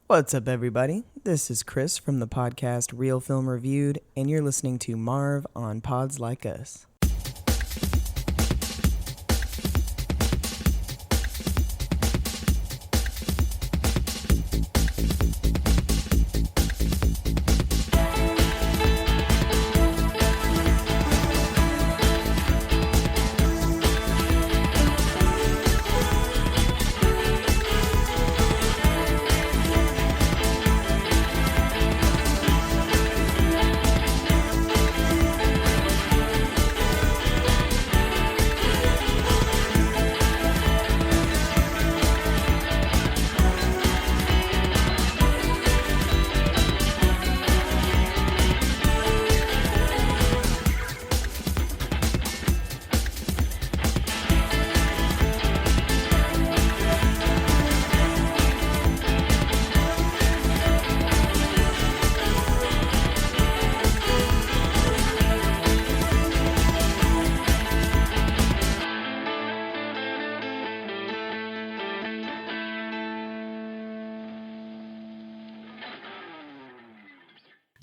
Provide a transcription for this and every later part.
What's up, everybody? This is Chris from the podcast Real Film Reviewed, and you're listening to Marv on Pods Like Us.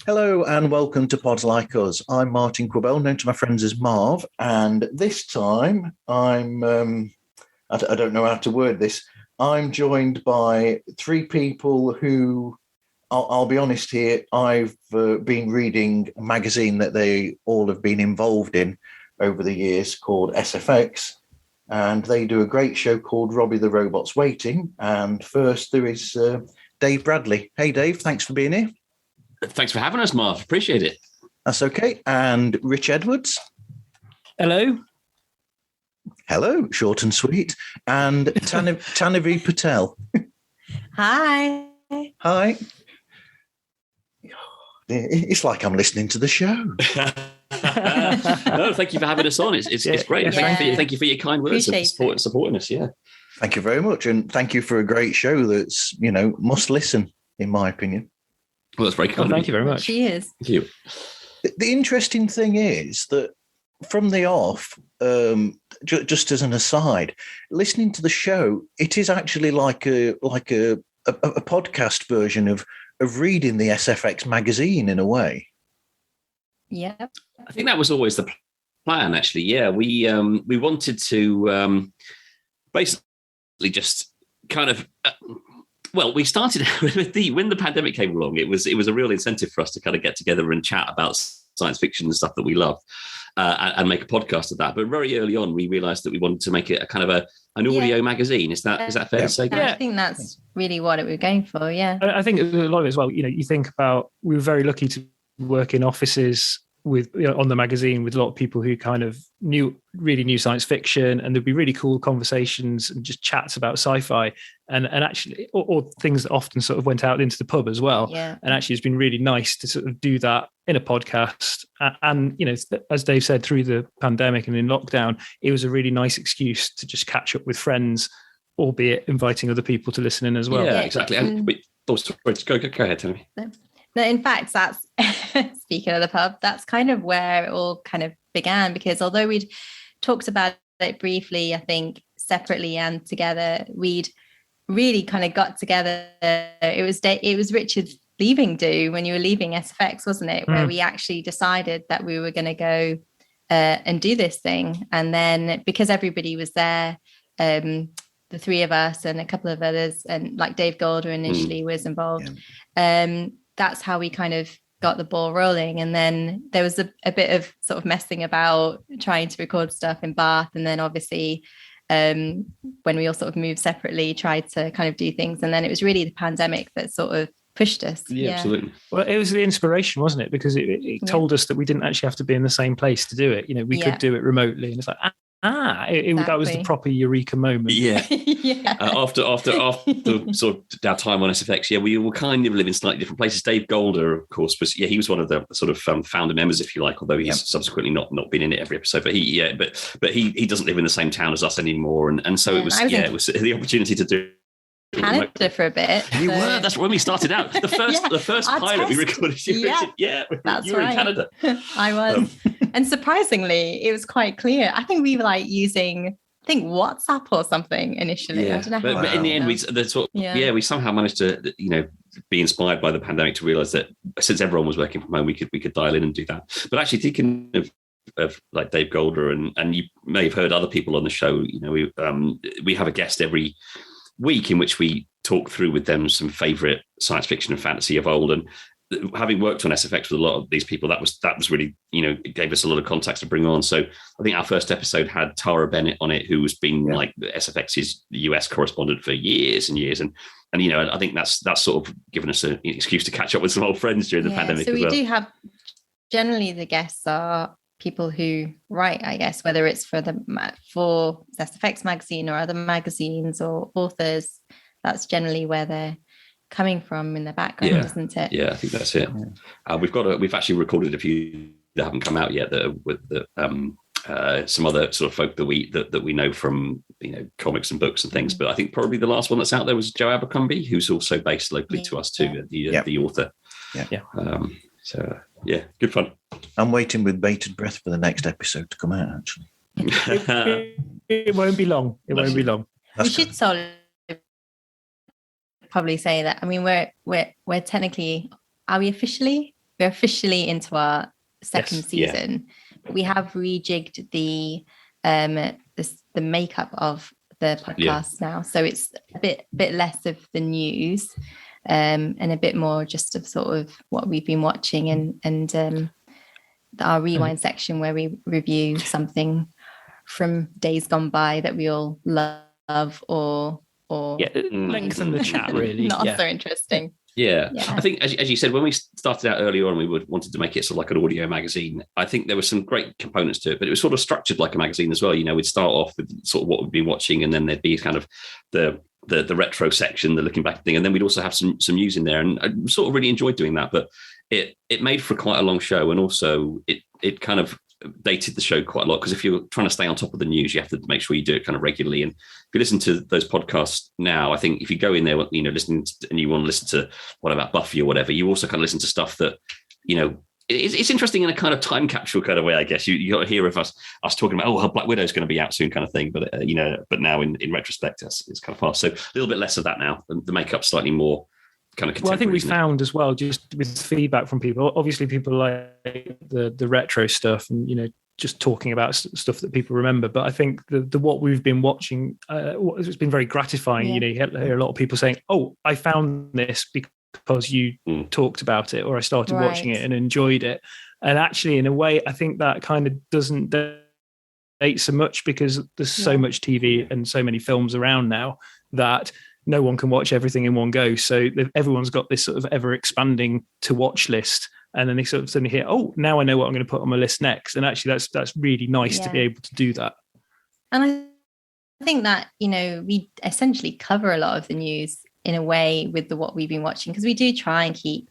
Hello and welcome to Pods Like Us. I'm Martin Quibell, known to my friends as Marv, and this time I don't know how to word this. I'm joined by three people who, I'll be honest here, I've been reading a magazine that they all have been involved in over the years called SFX, and they do a great show called Robby the Robot's Waiting. And first there is Dave Bradley. Hey Dave, thanks for being here. Thanks for having us, Marv. Appreciate it. That's okay. And Rich Edwards. Hello. Hello, short and sweet. And Tanavi Patel. Hi. Hi. It's like I'm listening to the show. No, thank you for having us on. It's great. Yeah. Thank you for your kind words and supporting us. Yeah. Thank you very much. And thank you for a great show that's, must listen, in my opinion. Well, that's very kind. Thank you very much. She is. Thank you. The interesting thing is that from the off, just as an aside, listening to the show, it is actually like a podcast version of reading the SFX magazine in a way. Yeah. I think that was always the plan, actually. Yeah, we wanted to basically just kind of. Well, we started when the pandemic came along. It was a real incentive for us to kind of get together and chat about science fiction and stuff that we love, and make a podcast of that. But very early on, we realised that we wanted to make it a kind of an audio magazine. Is that fair to say? Yeah, I think that's really what it was going for. Yeah, I think a lot of it as well. You think about, we were very lucky to work in offices with on the magazine with a lot of people who kind of really knew science fiction, and there'd be really cool conversations and just chats about sci-fi and actually or things that often sort of went out into the pub as well. Yeah. And actually it's been really nice to sort of do that in a podcast. And as Dave said, through the pandemic and in lockdown, it was a really nice excuse to just catch up with friends, albeit inviting other people to listen in as well. Yeah, exactly. And go ahead, tell me. No, in fact, that's speaking of the pub, that's kind of where it all kind of began, because although we'd talked about it briefly, I think separately and together, we'd really kind of got together. It was Richard's leaving do when you were leaving SFX, wasn't it? Where we actually decided that we were going to go and do this thing. And then because everybody was there, the three of us and a couple of others, and like Dave Golder initially was involved. Yeah. That's how we kind of got the ball rolling. And then there was a bit of sort of messing about trying to record stuff in Bath. And then obviously when we all sort of moved separately, tried to kind of do things. And then it was really the pandemic that sort of pushed us. Yeah, absolutely. Well, it was the inspiration, wasn't it? Because it told us that we didn't actually have to be in the same place to do it. We could do it remotely. And it's like, exactly. That was the proper eureka moment. Yeah. Yeah. After sort of our time on SFX, we were kind of living in slightly different places. Dave Golder, of course, he was one of the sort of founder members, if you like, although he's subsequently not been in it every episode. But he doesn't live in the same town as us anymore, and so it was the opportunity to do Canada for a bit. You were. That's when we started out. The first pilot we recorded. That's you were right. in Canada. I was. And surprisingly, it was quite clear. I think we were like using, WhatsApp or something initially. Yeah. I don't know. But in the end, we somehow managed to, be inspired by the pandemic to realize that since everyone was working from home, we could dial in and do that. But actually, thinking of like Dave Golder, and you may have heard other people on the show. We have a guest every week in which we talk through with them some favorite science fiction and fantasy of old. And having worked on SFX with a lot of these people, that was really, it gave us a lot of contacts to bring on. So I think our first episode had Tara Bennett on it, who has been like SFX's US correspondent for years and years. And I think that's sort of given us an excuse to catch up with some old friends during the pandemic. So we do have, generally the guests are people who write, I guess, whether it's for SFX magazine or other magazines or authors. That's generally where they're coming from in the background, isn't it? Yeah, I think that's it. We've actually recorded a few that haven't come out yet, that with some other sort of folk that we know from comics and books and things. But I think probably the last one that's out there was Joe Abercrombie, who's also based locally to us too, the author. So good fun. I'm waiting with bated breath for the next episode to come out. Actually, it won't be long. It won't be long. We should probably say that. I mean, we're technically, we're officially into our second season. We have rejigged the makeup of the podcast now, so it's a bit less of the news and a bit more just of sort of what we've been watching and our rewind section where we review something from days gone by that we all love or lengthen the chat really. Not so interesting. I think as you said, when we started out earlier on, we wanted to make it sort of like an audio magazine. I think there were some great components to it, but it was sort of structured like a magazine as well. We'd start off with sort of what we'd been watching, and then there'd be kind of the retro section, the looking back thing, and then we'd also have some news in there. And I sort of really enjoyed doing that, but it made for quite a long show, and also it kind of dated the show quite a lot, because if you're trying to stay on top of the news, you have to make sure you do it kind of regularly. And if you listen to those podcasts now, I think if you go in there, listening to, and you want to listen to what about Buffy or whatever, you also kind of listen to stuff that, it's interesting in a kind of time capsule kind of way, I guess. You got to hear of us talking about, Black Widow's going to be out soon kind of thing. But, but now in retrospect, it's kind of fast. So a little bit less of that now. The makeup's slightly more kind of contemporary. Well, I think we found as well, just with feedback from people, obviously people like the retro stuff and, just talking about stuff that people remember. But I think the what we've been watching, it's been very gratifying. You hear a lot of people saying, "Oh, I found this because you talked about it," or "I started watching it and enjoyed it." And actually, in a way, I think that kind of doesn't date so much, because there's so much TV and so many films around now that no one can watch everything in one go. So everyone's got this sort of ever expanding to watch list. And then they sort of suddenly hear, oh, now I know what I'm going to put on my list next. And actually that's really nice to be able to do that. And I think that, we essentially cover a lot of the news in a way with what we've been watching, because we do try and keep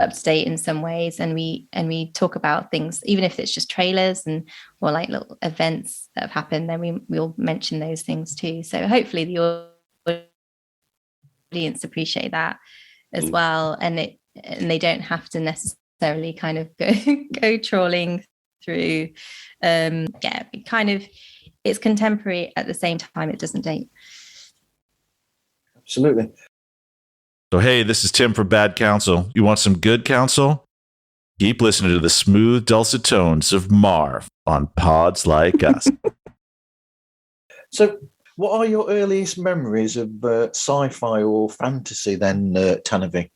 up to date in some ways. And we talk about things, even if it's just trailers or like little events that have happened, then we'll mention those things too. So hopefully the audience appreciate that as well. And they don't have to necessarily kind of go trawling through. It's contemporary at the same time it doesn't date. Absolutely. So hey, this is Tim from Bad Counsel. You want some good counsel? Keep listening to the smooth, dulcet tones of Marv on Pods Like Us. So what are your earliest memories of sci-fi or fantasy then, Tanavi?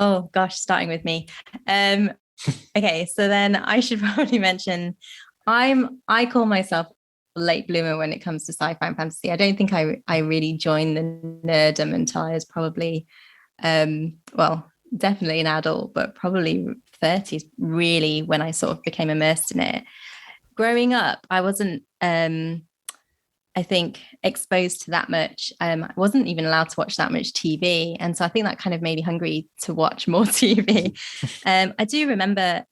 Oh gosh, starting with me. Okay, so then I should probably mention I call myself a late bloomer when it comes to sci-fi and fantasy. I don't think I really joined the nerdom until I was probably definitely an adult, but probably 30s really, when I sort of became immersed in it. Growing up, I wasn't I think exposed to that much. I wasn't even allowed to watch that much TV. And so I think that kind of made me hungry to watch more TV. I do remember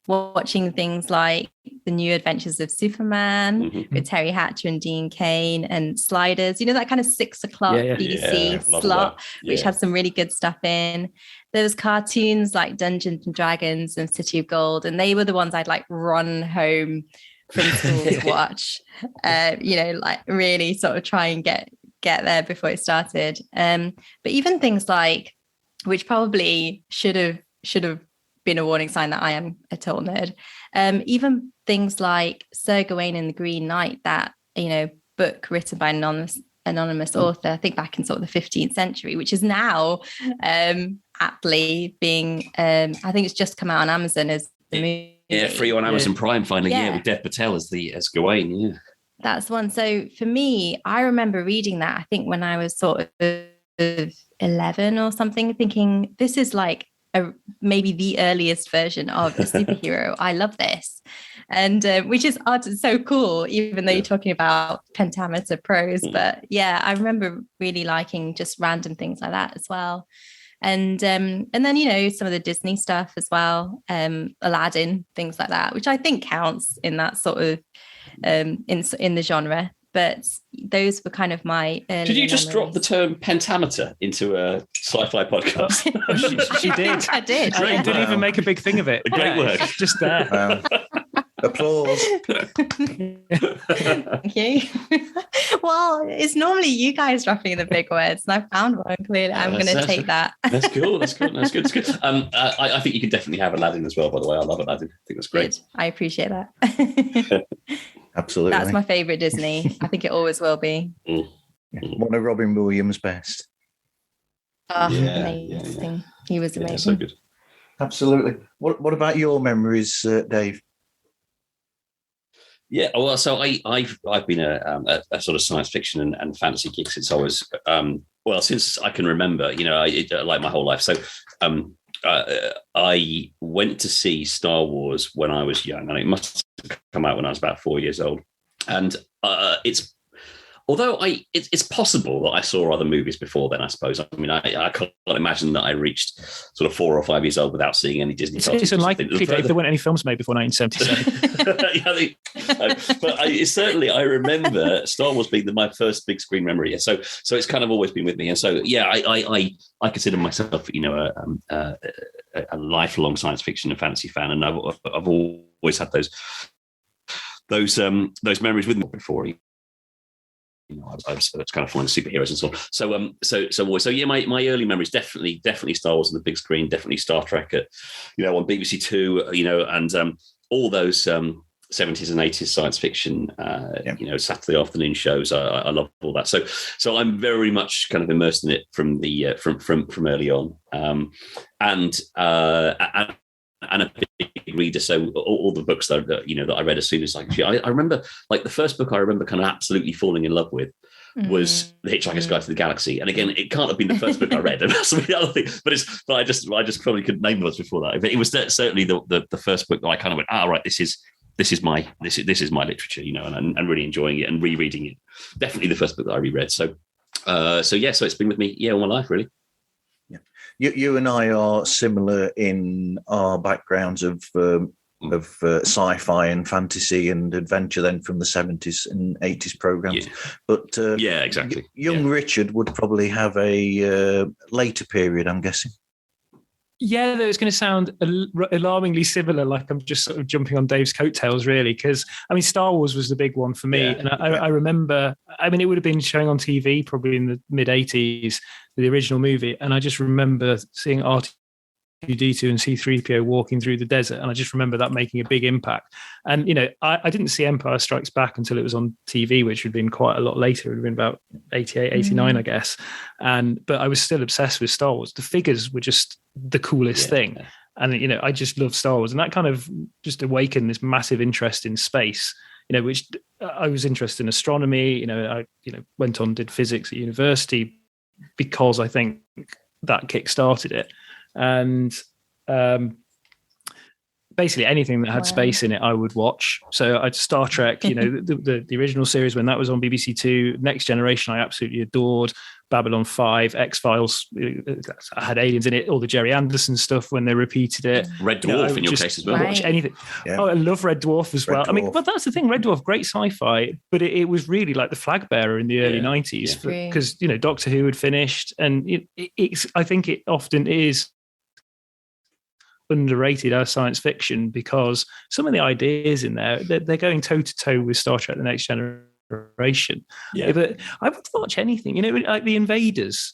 watching things like The New Adventures of Superman with Terry Hatcher and Dean Cain, and Sliders, that kind of 6 o'clock BBC slot, which had some really good stuff in. There was cartoons like Dungeons and Dragons and City of Gold, and they were the ones I'd like run home from school to watch, like really sort of try and get get there before it started. But even things like, which probably should have been a warning sign that I am a total nerd. Even things like Sir Gawain and the Green Knight, that, book written by an anonymous author, I think back in sort of the 15th century, which is now aptly being, I think it's just come out on Amazon as the movie. Yeah, free on Amazon Prime finally. Yeah, with Dev Patel as Gawain. Yeah, that's one. So for me, I remember reading that, I think when I was sort of 11 or something, thinking this is like maybe the earliest version of a superhero. I love this. And which is so cool, even though you're talking about pentameter prose. But yeah, I remember really liking just random things like that as well. And then, some of the Disney stuff as well, Aladdin, things like that, which I think counts in that sort of in the genre. But those were kind of my early Did you just memories. drop the term pentameter into a sci-fi podcast? she did. I did. I didn't even make a big thing of it. Great work. It's just there. Wow. Applause. Thank you. Well, it's normally you guys dropping the big words, and I found one. Clearly, I'm going to take that. That's cool. That's good. I think you can definitely have Aladdin as well. By the way, I love Aladdin. I think that's great. Good. I appreciate that. Absolutely. That's my favorite Disney. I think it always will be. One of Robin Williams' best. Oh, amazing. Yeah. He was amazing. So good. Absolutely. What about your memories, Dave? Yeah, well, so I've been a sort of science fiction and fantasy geek since I was since I can remember. Like my whole life. So I went to see Star Wars when I was young, and it must have come out when I was about 4 years old. And it's possible that I saw other movies before then, I suppose. I mean, I can't imagine that I reached sort of 4 or 5 years old without seeing any Disney cartoons. It's unlikely, Dave, there weren't any films made before 1977. But I remember Star Wars being my first big screen memory. So it's kind of always been with me. And so, yeah, I consider myself, a lifelong science fiction and fantasy fan. And I've always had those memories with me before. I was kind of following superheroes and so on. So yeah, my early memories definitely Star Wars on the big screen, definitely Star Trek at on BBC Two, and all those 70s and 80s science fiction, Saturday afternoon shows. I love all that. So I'm very much kind of immersed in it from the from early on, and a big reader. So all the books that I read as soon as I remember, like the first book I remember kind of absolutely falling in love with was The Hitchhiker's Guide to the Galaxy. And again, it can't have been the first book I read. That's the other thing. But I just probably couldn't name much before that. But it was certainly the first book that I kind of went, right, this is my literature, and really enjoying it and rereading it. Definitely the first book that I reread. So it's been with me, all my life, really. You and I are similar in our backgrounds of sci-fi and fantasy and adventure, then from the 70s and 80s programs. Yeah. But exactly. Young Richard would probably have a later period, I'm guessing. Yeah, it's going to sound alarmingly similar, like I'm just sort of jumping on Dave's coattails, really, because, I mean, Star Wars was the big one for me. And I remember, it would have been showing on TV probably in the mid-80s, the original movie. And I just remember seeing R2-D2 and C-3PO walking through the desert. And I just remember that making a big impact. And, I didn't see Empire Strikes Back until it was on TV, which would have been quite a lot later. It would have been about 88, 89, I guess. But I was still obsessed with Star Wars. The figures were just the coolest thing. Yeah. And, I just love Star Wars. And that kind of just awakened this massive interest in space, which I was interested in astronomy. I went on, did physics at university because I think that kick-started it. And basically anything that had space in it, I would watch. So Star Trek, the original series when that was on BBC Two, Next Generation, I absolutely adored. Babylon 5, X-Files, I had aliens in it, all the Jerry Anderson stuff when they repeated it. Red Dwarf in your case as well. Watch anything. Yeah. Oh, I love Red Dwarf as well. Dwarf. But that's the thing, Red Dwarf, great sci-fi, but it was really like the flag bearer in the early 90s because, Doctor Who had finished, and I think it often is underrated as science fiction because some of the ideas in there, they're going toe-to-toe with Star Trek The Next Generation. inspiration. Yeah. But I would watch anything, like The Invaders,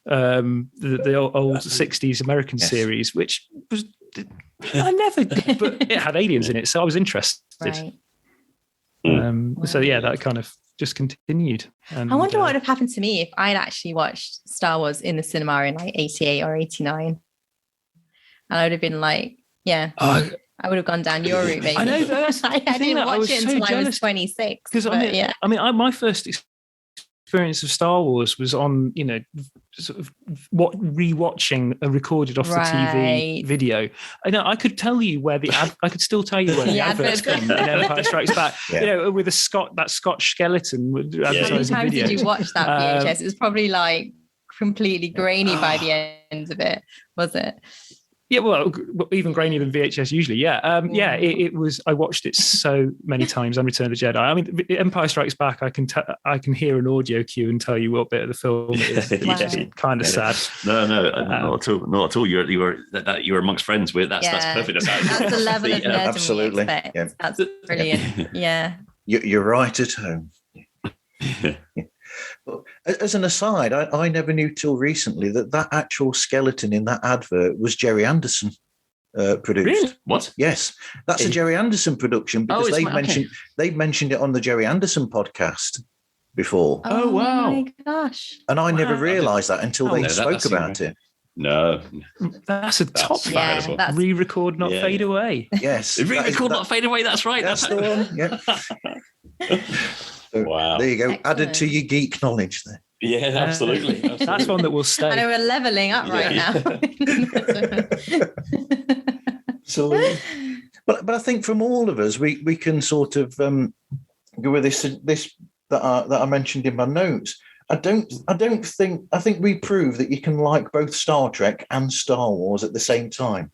the old 60s American series, which was, I never did, but it had aliens in it, so I was interested. Right. So yeah, that kind of just continued. And I wonder what would have happened to me if I'd actually watched Star Wars in the cinema in like 88 or 89. And I would have been like, I would have gone down your route, maybe. I know I didn't watch it until I was 26. Because my first experience of Star Wars was on, sort of rewatching a recorded off the TV video. I know I could tell you where I could still tell you where the adverts come in Empire Strikes Back. With that Scotch skeleton. How many times did you watch that VHS? It was probably like completely grainy by the end of it, was it? Yeah, well, even grainier than VHS usually. Yeah, it was. I watched it so many times. And Return of the Jedi. I mean, Empire Strikes Back. I can hear an audio cue and tell you what bit of the film it is. It's kind of sad. No, not at all. You were amongst friends with. That's perfect. That's the level of nerdom absolutely. we expect. Yeah. That's brilliant. Yeah. You're right at home. As an aside, I never knew till recently that actual skeleton in that advert was Jerry Anderson produced. Really? What? Yes, that's a Jerry Anderson production because they've mentioned it on the Jerry Anderson podcast before. Oh wow! Oh my gosh! And I never realised that until they spoke about it. No, that's a top fan. Re-record, not fade away. Yes, re-record, not fade away. That's right. That's the one. Yeah. So wow. There you go. Excellent. Added to your geek knowledge there. Yeah, absolutely. That's one that will stay. I know we're leveling up right now. So, but I think from all of us, we can sort of go with this that I mentioned in my notes. I think we prove that you can like both Star Trek and Star Wars at the same time.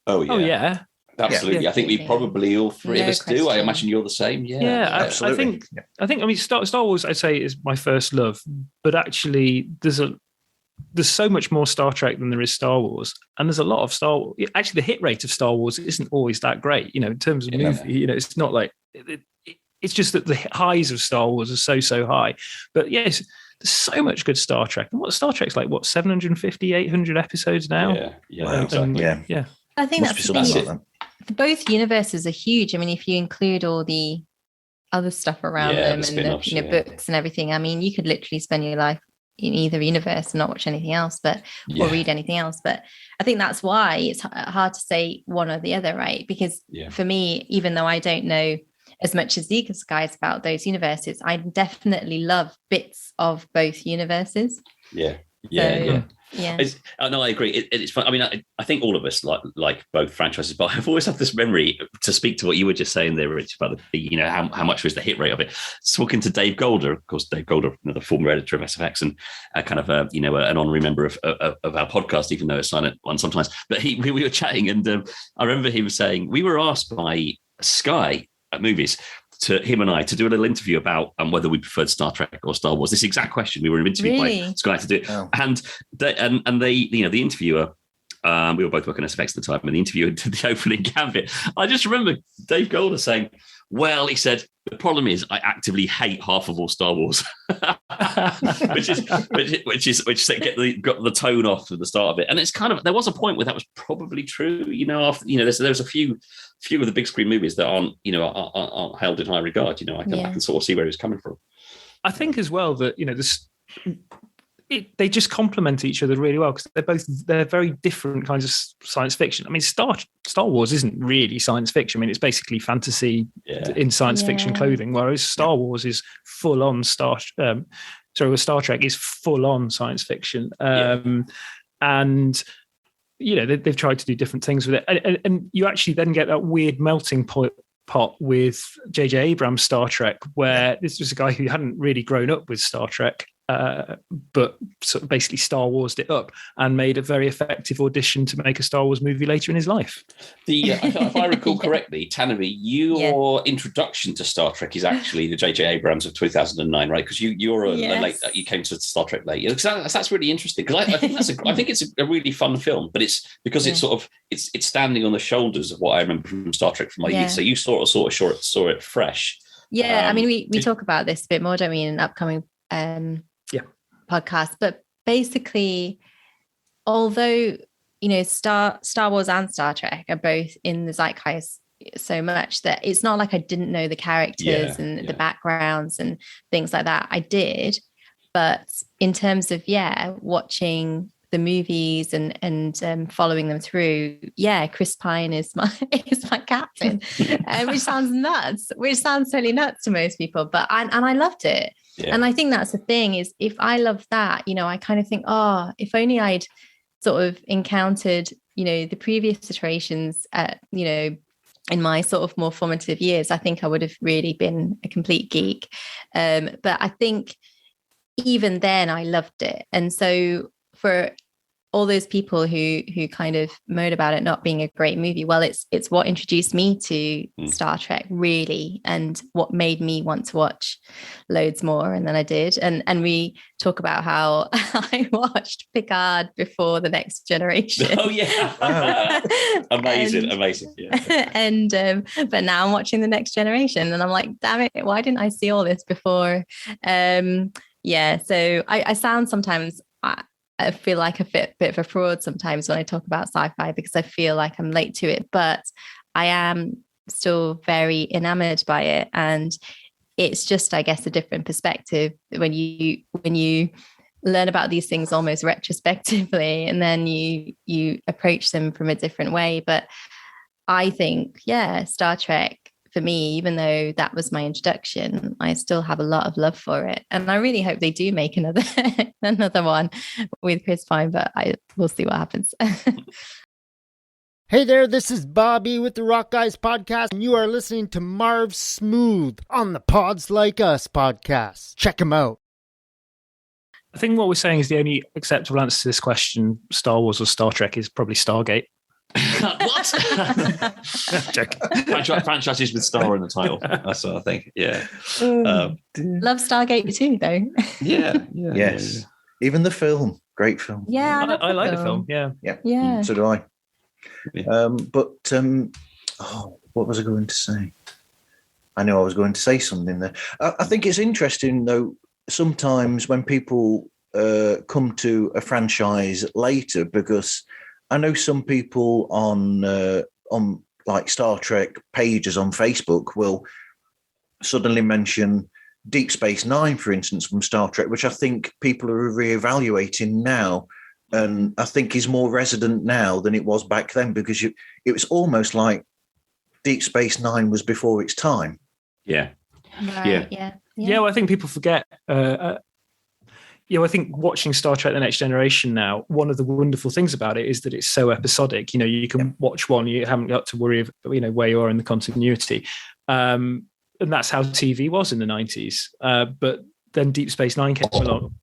Oh yeah. Oh yeah. Absolutely. Yeah. I think we probably all three of us do. I imagine you're the same. Yeah. Absolutely. I think Star Wars, I'd say, is my first love, but actually there's so much more Star Trek than there is Star Wars, and there's a lot of Star Wars. Actually, the hit rate of Star Wars isn't always that great, in terms of movie. It's not like it's just that the highs of Star Wars are so high. But yes, there's so much good Star Trek, and what Star Trek's like, 750, 800 episodes now. Yeah, exactly. Yeah. I think that's the thing. Both universes are huge. I mean, if you include all the other stuff around them and the books and everything, I mean, you could literally spend your life in either universe and not watch anything else, or read anything else. But I think that's why it's hard to say one or the other, right? Because for me, even though I don't know as much as these guys about those universes, I definitely love bits of both universes. Yeah. No, I agree. It's fun. I mean, I think all of us like both franchises, but I've always had this memory to speak to what you were just saying there, Rich, about how much was the hit rate of it. Talking to Dave Golder, of course, Dave Golder, the former editor of SFX and kind of an honorary member of our podcast, even though it's silent one sometimes. But we were chatting, and I remember he was saying we were asked by Sky at Movies to him and I to do a little interview about whether we preferred Star Trek or Star Wars. This exact question we were interviewed by Sky to do it. Oh. And they the interviewer, we were both working at SFX at the time, and the interviewer did the opening gambit. I just remember Dave Golder saying, well, he said, the problem is I actively hate half of all Star Wars, which got the tone off at the start of it. And it's kind of, there was a point where that was probably true, after, there's a few of the big screen movies that aren't held in high regard. I can sort of see where he's coming from. I think as well that, they just complement each other really well, because they're very different kinds of science fiction. I mean, Star Wars isn't really science fiction. I mean, it's basically fantasy in science fiction clothing, whereas Star Wars is full on Star Trek is full on science fiction. And they've tried to do different things with it, and you actually then get that weird melting pot with J.J. Abrams' Star Trek, where this was a guy who hadn't really grown up with Star Trek, but sort of basically Star Wars'd it up and made a very effective audition to make a Star Wars movie later in his life. If I recall correctly, Tanavi, your introduction to Star Trek is actually the J.J. Abrams of 2009, right? Because you're you came to Star Trek late. That's really interesting, because I think it's a really fun film, but it's because it's sort of it's standing on the shoulders of what I remember from Star Trek from my youth. So you sort of saw it fresh. Yeah, I mean, we talk about this a bit more, don't we, in an upcoming podcast. But basically, although Star Wars and Star Trek are both in the zeitgeist so much that it's not like I didn't know the characters and the backgrounds and things like that. I did, but in terms of watching the movies and following them through, Chris Pine is my captain, which sounds nuts, which sounds totally nuts to most people, but I loved it. And I think that's the thing, is if I love that, I kind of think, if only I'd sort of encountered the previous iterations in my sort of more formative years, I think I would have really been a complete geek. But I think even then I loved it. And so for all those people who kind of moan about it not being a great movie, well, it's what introduced me to Star Trek, really, and what made me want to watch loads more. And then I did. And we talk about how I watched Picard before The Next Generation. Oh yeah. Wow. Amazing. Yeah. And but now I'm watching The Next Generation and I'm like, damn it, why didn't I see all this before? So I sound sometimes, I feel like a bit of a fraud sometimes when I talk about sci-fi, because I feel like I'm late to it, but I am still very enamored by it. And it's just, I guess, a different perspective when you learn about these things almost retrospectively, and then you approach them from a different way. But I think, Star Trek, for me, even though that was my introduction, I still have a lot of love for it. And I really hope they do make another one with Chris Pine, but we'll see what happens. Hey there, this is Bobby with the Rock Guys podcast, and you are listening to Marv Smooth on the Pods Like Us podcast. Check him out. I think what we're saying is the only acceptable answer to this question, Star Wars or Star Trek, is probably Stargate. What? Franchises with Star in the title. That's what I think. Yeah. Love Stargate too, though. Yeah. Yes. Even the film. Great film. Yeah. I like the film. Yeah. So do I. Yeah. What was I going to say? I know I was going to say something there. I think it's interesting, though, sometimes when people come to a franchise later, because I know some people on like Star Trek pages on Facebook will suddenly mention Deep Space Nine, for instance, from Star Trek, which I think people are reevaluating now, and I think is more resident now than it was back then, because it was almost like Deep Space Nine was before its time. Yeah. Right, yeah. Well, I think people forget. I think watching Star Trek: The Next Generation now, one of the wonderful things about it is that it's so episodic. You can watch one, you haven't got to worry of where you are in the continuity, and that's how TV was in the 90s. But then Deep Space Nine came along.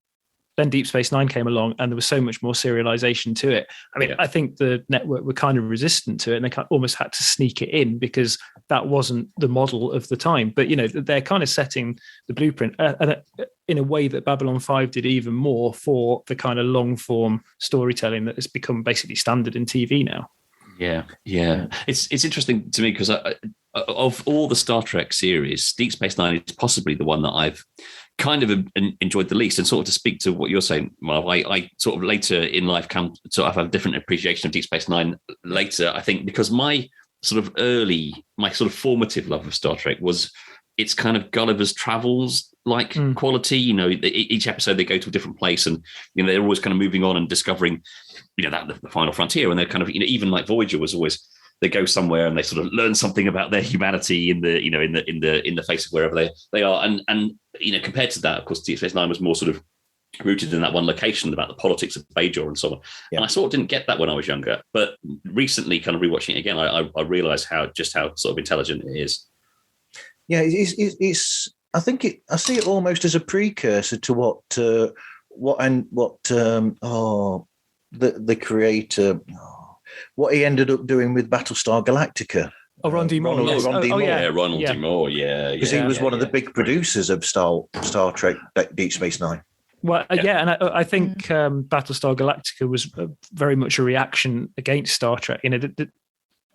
and there was so much more serialization to it. I mean, I think the network were kind of resistant to it, and they almost had to sneak it in because that wasn't the model of the time. But, they're kind of setting the blueprint in a way that Babylon 5 did even more for the kind of long form storytelling that has become basically standard in TV now. Yeah. It's interesting to me because of all the Star Trek series, Deep Space Nine is possibly the one that I've kind of enjoyed the least. And sort of to speak to what you're saying, Marv, I sort of later in life come sort of have a different appreciation of Deep Space Nine later, I think, because my sort of formative love of Star Trek was its kind of Gulliver's Travels quality. Each episode they go to a different place, and they're always kind of moving on and discovering that the final frontier. And they're kind of even like Voyager was always, they go somewhere and they sort of learn something about their humanity in the face of wherever they are. And compared to that, of course, Deep Space Nine was more sort of rooted in that one location about the politics of Bajor and so on. Yeah. And I sort of didn't get that when I was younger, but recently, kind of rewatching it again, I realized how sort of intelligent it is. Yeah, it's. I think I see it almost as a precursor to what the creator, what he ended up doing with Battlestar Galactica. Ron D. Moore. Ronald D. Moore. Yeah, Ronald D. Moore. Yeah, because he was one of the big producers of Star Trek: Deep Space Nine. Well, and I think Battlestar Galactica was very much a reaction against Star Trek.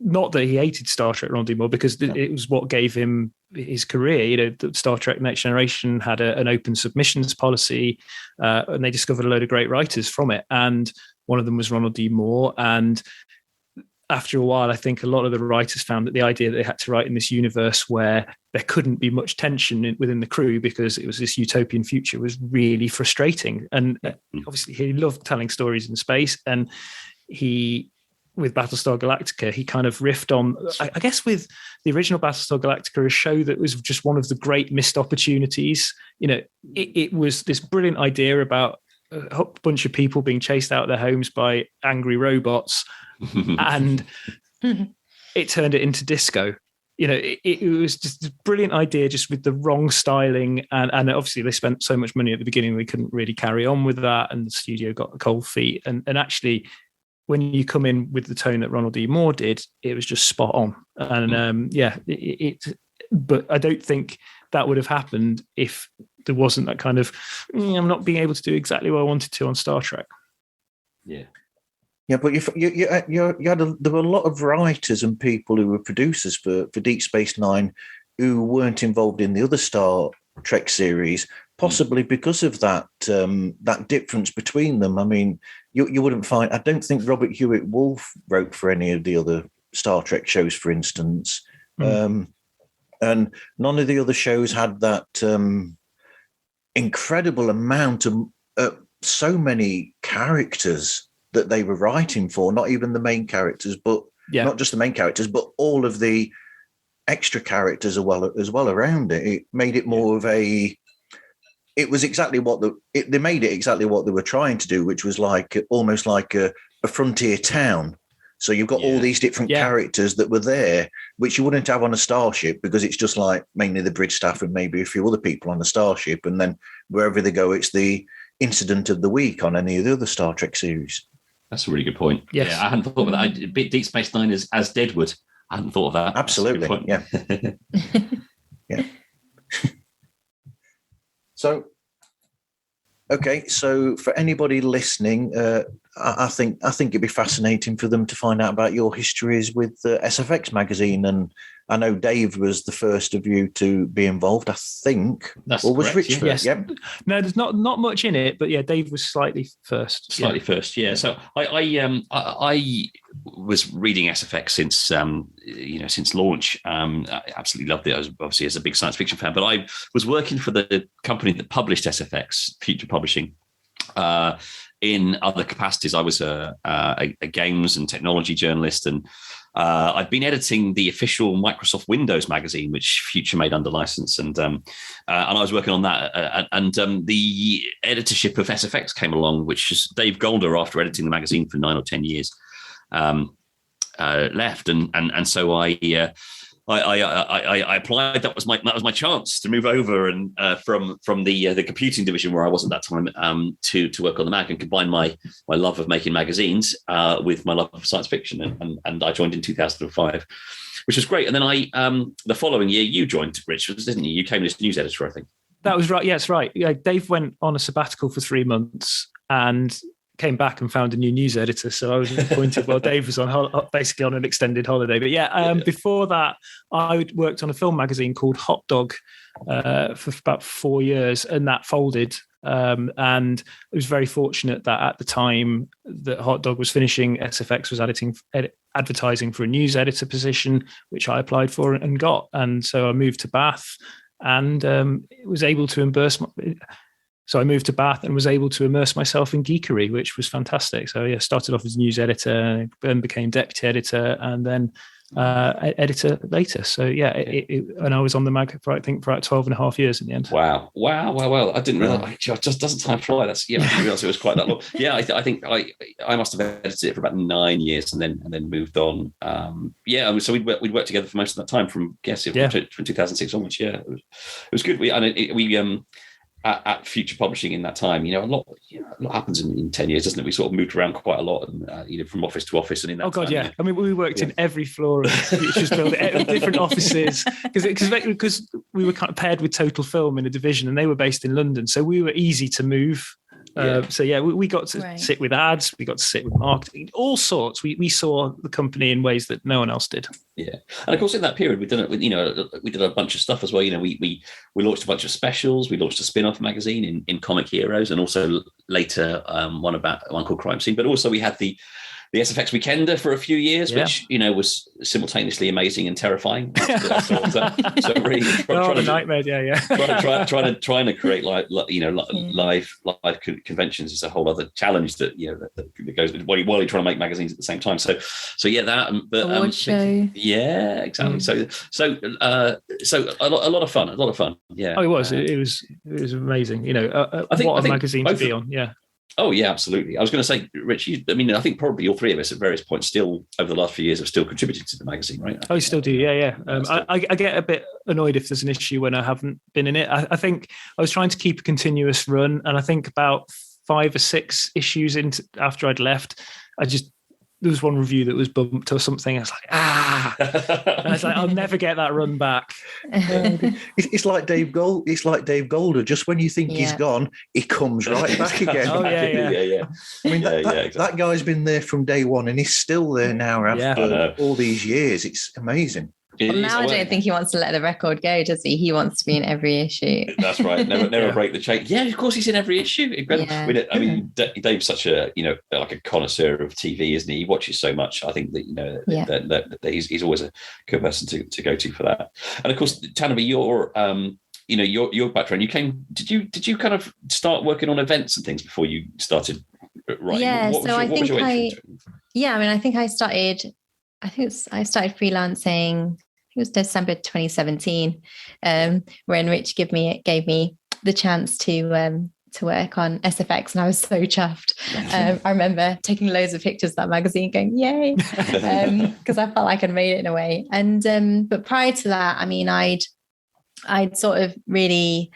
not that he hated Star Trek, Ronald D. Moore, because it was what gave him his career. You know, the Star Trek Next Generation had an open submissions policy, and they discovered a load of great writers from it. And one of them was Ronald D. Moore. And after a while, I think a lot of the writers found that the idea that they had to write in this universe where there couldn't be much tension within the crew because it was this utopian future was really frustrating. And obviously he loved telling stories in space. And with Battlestar Galactica, he kind of riffed on, I guess with the original Battlestar Galactica, a show that was just one of the great missed opportunities. You know, it was this brilliant idea about a bunch of people being chased out of their homes by angry robots, and it turned it into disco. You know, it was just a brilliant idea, just with the wrong styling. And obviously they spent so much money at the beginning, they couldn't really carry on with that. And the studio got cold feet. And actually, when you come in with the tone that Ronald D. Moore did, it was just spot on. And but I don't think that would have happened if there wasn't that kind of, I'm not being able to do exactly what I wanted to on Star Trek. Yeah. Yeah, but there were a lot of writers and people who were producers for Deep Space Nine who weren't involved in the other Star Trek series, possibly because of that difference between them. I mean, you wouldn't find. I don't think Robert Hewitt Wolf wrote for any of the other Star Trek shows, for instance, and none of the other shows had that incredible amount of so many characters that they were writing for. Not even the main characters, but not just the main characters, but all of the extra characters as well around it. It made it more of a. It was exactly what they made it exactly what they were trying to do, which was almost like a frontier town. So you've got all these different characters that were there, which you wouldn't have on a starship, because it's just like mainly the bridge staff and maybe a few other people on the starship. And then wherever they go, it's the incident of the week on any of the other Star Trek series. That's a really good point. Yes. Yeah, I hadn't thought of that. Deep Space Nine is as Deadwood. I hadn't thought of that. Absolutely. Yeah. Yeah. So, okay. So for anybody listening, I think it'd be fascinating for them to find out about your histories with SFX magazine. And I know Dave was the first of you to be involved, I think. That's or was correct, Rich first? Yes. Yep. No, there's not much in it, but yeah, Dave was slightly first. First, yeah. So I was reading SFX since launch. I absolutely loved it. I was obviously as a big science fiction fan, but I was working for the company that published SFX, Future Publishing. In other capacities, I was a games and technology journalist, and I'd been editing the official Microsoft Windows magazine, which Future made under license, and I was working on that. And the editorship of SFX came along, which is Dave Golder, after editing the magazine for 9 or 10 years, left, and so I applied. That was my chance to move over and from the computing division where I was at that time to work on the mag and combine my love of making magazines with my love of science fiction, and I joined in 2005, which was great. And then the following year you joined, Rich, didn't you? You came as news editor, I think. That was right. Yes, right. Yeah, Dave went on a sabbatical for 3 months and came back and found a new news editor. So I was appointed while Dave was basically on an extended holiday. But before that, I worked on a film magazine called Hot Dog for about 4 years, and that folded. And it was very fortunate that at the time that Hot Dog was finishing, SFX was advertising for a news editor position, which I applied for and got. And so I moved to Bath and was able to immerse myself in geekery, which was fantastic. So yeah, started off as news editor, then became deputy editor, and then editor later. So yeah, and I was on the mag for about 12 and a half years in the end. Wow. I didn't realize. It just doesn't time fly. I didn't realize it was quite that long. Yeah, I think I must have edited it for about 9 years and then moved on. So we'd worked together for most of that time from 2006 onwards. Yeah, it was good. We at Future Publishing in that time, a lot happens in 10 years, doesn't it? We sort of moved around quite a lot, and from office to office. And in that time, I mean, we worked in every floor of Future's building, different offices, because we were kind of paired with Total Film in a division, and they were based in London, so we were easy to move So yeah, we got to sit with ads, we got to sit with marketing, all sorts. We saw the company in ways that no one else did. Yeah, and of course in that period we did a bunch of stuff as well. We launched a bunch of specials. We launched a spin-off magazine in Comic Heroes, and also later one called Crime Scene. But also we had the SFX Weekender for a few years, which was simultaneously amazing and terrifying. So really, nightmare, trying to create live conventions is a whole other challenge that goes while you're trying to make magazines at the same time. So yeah, that. Award show. Yeah, exactly. So a lot of fun. Yeah. Oh, it was. It was amazing. I think a magazine to be on. Yeah. Oh, yeah, absolutely. I was going to say, Rich, I think probably all three of us at various points still, over the last few years, have still contributed to the magazine, right? Oh, you still do, yeah. I get a bit annoyed if there's an issue when I haven't been in it. I think I was trying to keep a continuous run, and I think about 5 or 6 issues after I'd left, there was one review that was bumped or something. I was like, and I was like, I'll never get that run back. It's like Dave Gold. It's like Dave Golder. Just when you think he's gone, he comes right back again. Oh yeah. I mean, that guy's been there from day one, and he's still there now after all these years. It's amazing. Well, now I don't think he wants to let the record go, does he? He wants to be in every issue. That's right. Never break the chain. Yeah, of course he's in every issue. Dave's such a like a connoisseur of TV, isn't he? He watches so much. I think that he's always a good person to go to for that. And of course, Tanavi, your background. Did you kind of start working on events and things before you started writing? Yeah. I started freelancing. It was December 2017, when Rich gave me the chance to work on SFX, and I was so chuffed. I remember taking loads of pictures of that magazine, going yay, because I felt like I'd made it in a way. And but prior to that, I'd sort of really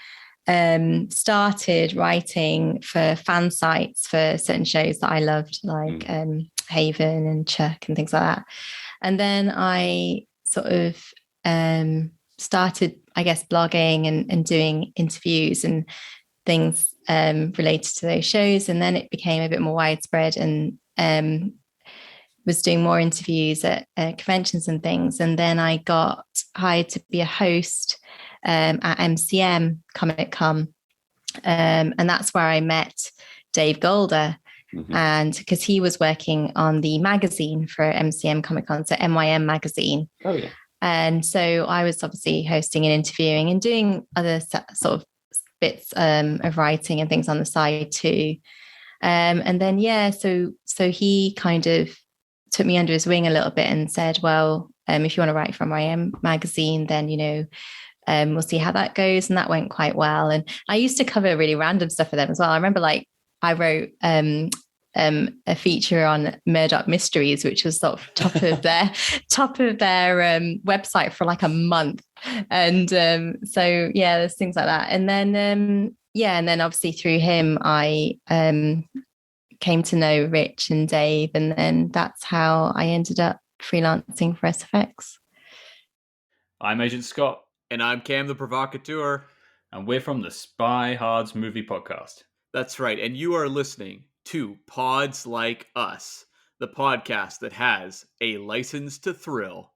started writing for fan sites for certain shows that I loved, like Haven and Chuck and things like that. And then I sort of started, I guess, blogging and doing interviews and things related to those shows. And then it became a bit more widespread, and was doing more interviews at conventions and things. And then I got hired to be a host at MCM Comic Con. And that's where I met Dave Golder. And because he was working on the magazine for MCM Comic Con, so MYM magazine. Oh, yeah. And so I was obviously hosting and interviewing and doing other sort of bits of writing and things on the side too. And then, so he kind of took me under his wing a little bit and said, well, if you want to write for MYM magazine, then, we'll see how that goes. And that went quite well. And I used to cover really random stuff for them as well. I remember I wrote a feature on Murdoch Mysteries, which was sort of top of their website for like a month. And so yeah, there's things like that. And then and then obviously through him I came to know Rich and Dave, and then that's how I ended up freelancing for SFX. I'm Agent Scott. And I'm Cam the Provocateur. And we're from the Spy Hards Movie Podcast. That's right, and you are listening to Pods Like Us, the podcast that has a license to thrill.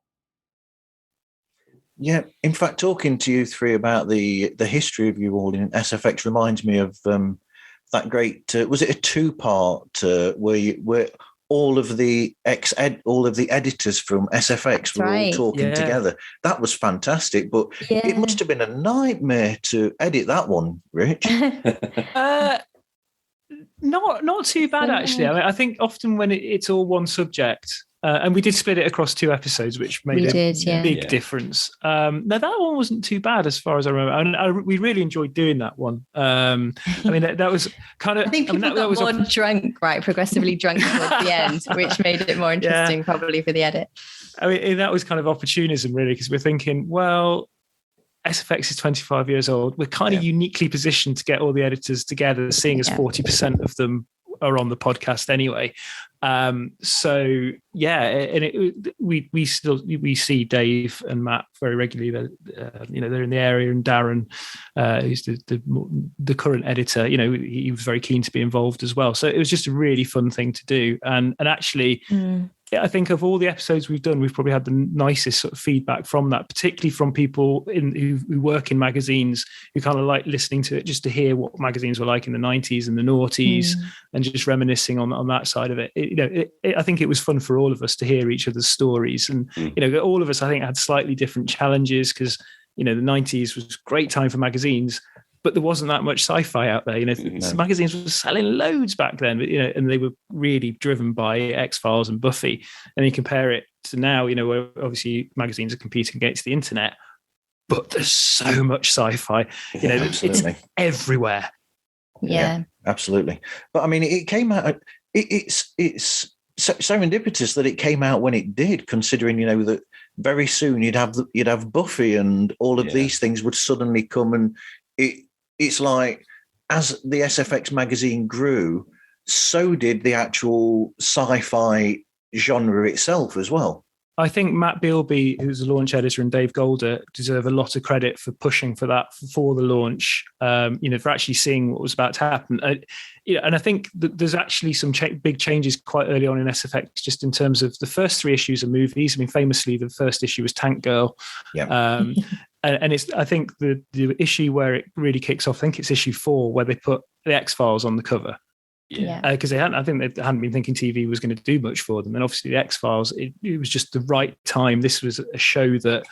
Yeah, in fact, talking to you three about the history of you all in SFX reminds me of that great. Was it a 2-part where all of the editors from SFX were all talking together? That was fantastic, but it must have been a nightmare to edit that one, Rich. Not too bad, actually. I think often when it's all one subject, and we did split it across 2 episodes, which made a big difference. Now that one wasn't too bad as far as I remember, and we really enjoyed doing that one. That was kind of. I think people got more drunk, right? Progressively drunk towards the end, which made it more interesting, probably for the edit. That was kind of opportunism, really, because we're thinking, well, SFX is 25 years old. We're kind of uniquely positioned to get all the editors together, seeing as 40% of them are on the podcast anyway. So yeah, and we see Dave and Matt very regularly. They're in the area, and Darren, who's the current editor, he was very keen to be involved as well. So it was just a really fun thing to do, and actually. I think of all the episodes we've done, we've probably had the nicest sort of feedback from that, particularly from people who work in magazines, who kind of like listening to it just to hear what magazines were like in the 90s and the noughties, and just reminiscing on that side of it. I think it was fun for all of us to hear each other's stories. And, all of us, I think, had slightly different challenges because, the 90s was a great time for magazines, but there wasn't that much sci-fi out there. Magazines were selling loads back then, but, and they were really driven by X-Files and Buffy. And you compare it to now, where obviously magazines are competing against the internet, but there's so much sci-fi. It's everywhere. Yeah, absolutely. But I mean, it came out. It's serendipitous that it came out when it did, considering that very soon you'd have Buffy and all of these things would suddenly come, and it's like, as the SFX magazine grew, so did the actual sci-fi genre itself as well. I think Matt Bealby, who's the launch editor, and Dave Golder deserve a lot of credit for pushing for that for the launch, for actually seeing what was about to happen. And I think that there's actually some big changes quite early on in SFX, just in terms of the first 3 issues of movies. I mean, famously, the first issue was Tank Girl. Yeah. And it's, I think the issue where it really kicks off, I think it's issue 4, where they put the X-Files on the cover. Yeah. Because they hadn't been thinking TV was going to do much for them. And obviously the X-Files, it was just the right time. This was a show that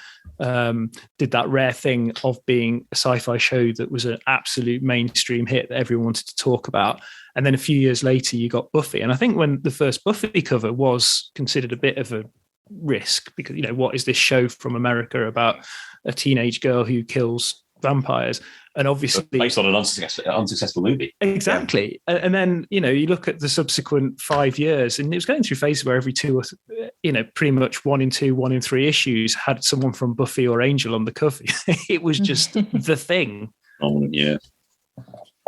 did that rare thing of being a sci-fi show that was an absolute mainstream hit that everyone wanted to talk about. And then a few years later, you got Buffy. And I think when the first Buffy cover was considered a bit of a risk, because, what is this show from America about a teenage girl who kills vampires? And obviously based on an unsuccessful movie. Exactly. Yeah. And then, you look at the subsequent 5 years, and it was going through phases where every 2 or pretty much 1 in 2, 1 in 3 issues had someone from Buffy or Angel on the cover. It was just the thing. Oh, yeah.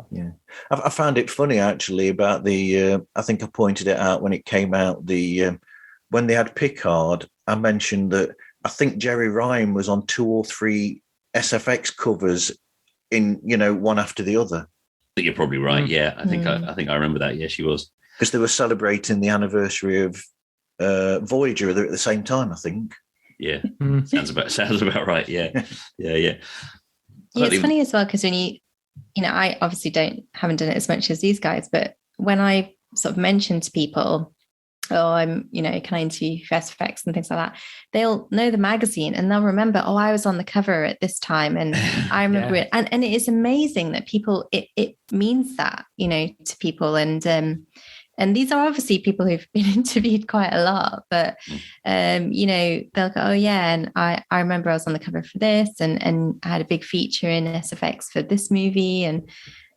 Yeah. I found it funny, actually, about I think I pointed it out when it came out, when they had Picard, I mentioned that I think Jerry Ryan was on 2 or 3 SFX covers in, one after the other. I think you're probably right. Yeah, I think I remember that. Yeah, she was, because they were celebrating the anniversary of Voyager at the same time, I think. Yeah, sounds about right. Yeah. Yeah, it's funny as well, because when I obviously haven't done it as much as these guys, but when I sort of mention to people, I'm, can I interview for SFX and things like that, they'll know the magazine and they'll remember, I was on the cover at this time. And I remember it. And it is amazing that people, it means that, to people. And these are obviously people who've been interviewed quite a lot, but, they'll go, oh yeah. And I remember I was on the cover for this, and I had a big feature in SFX for this movie. And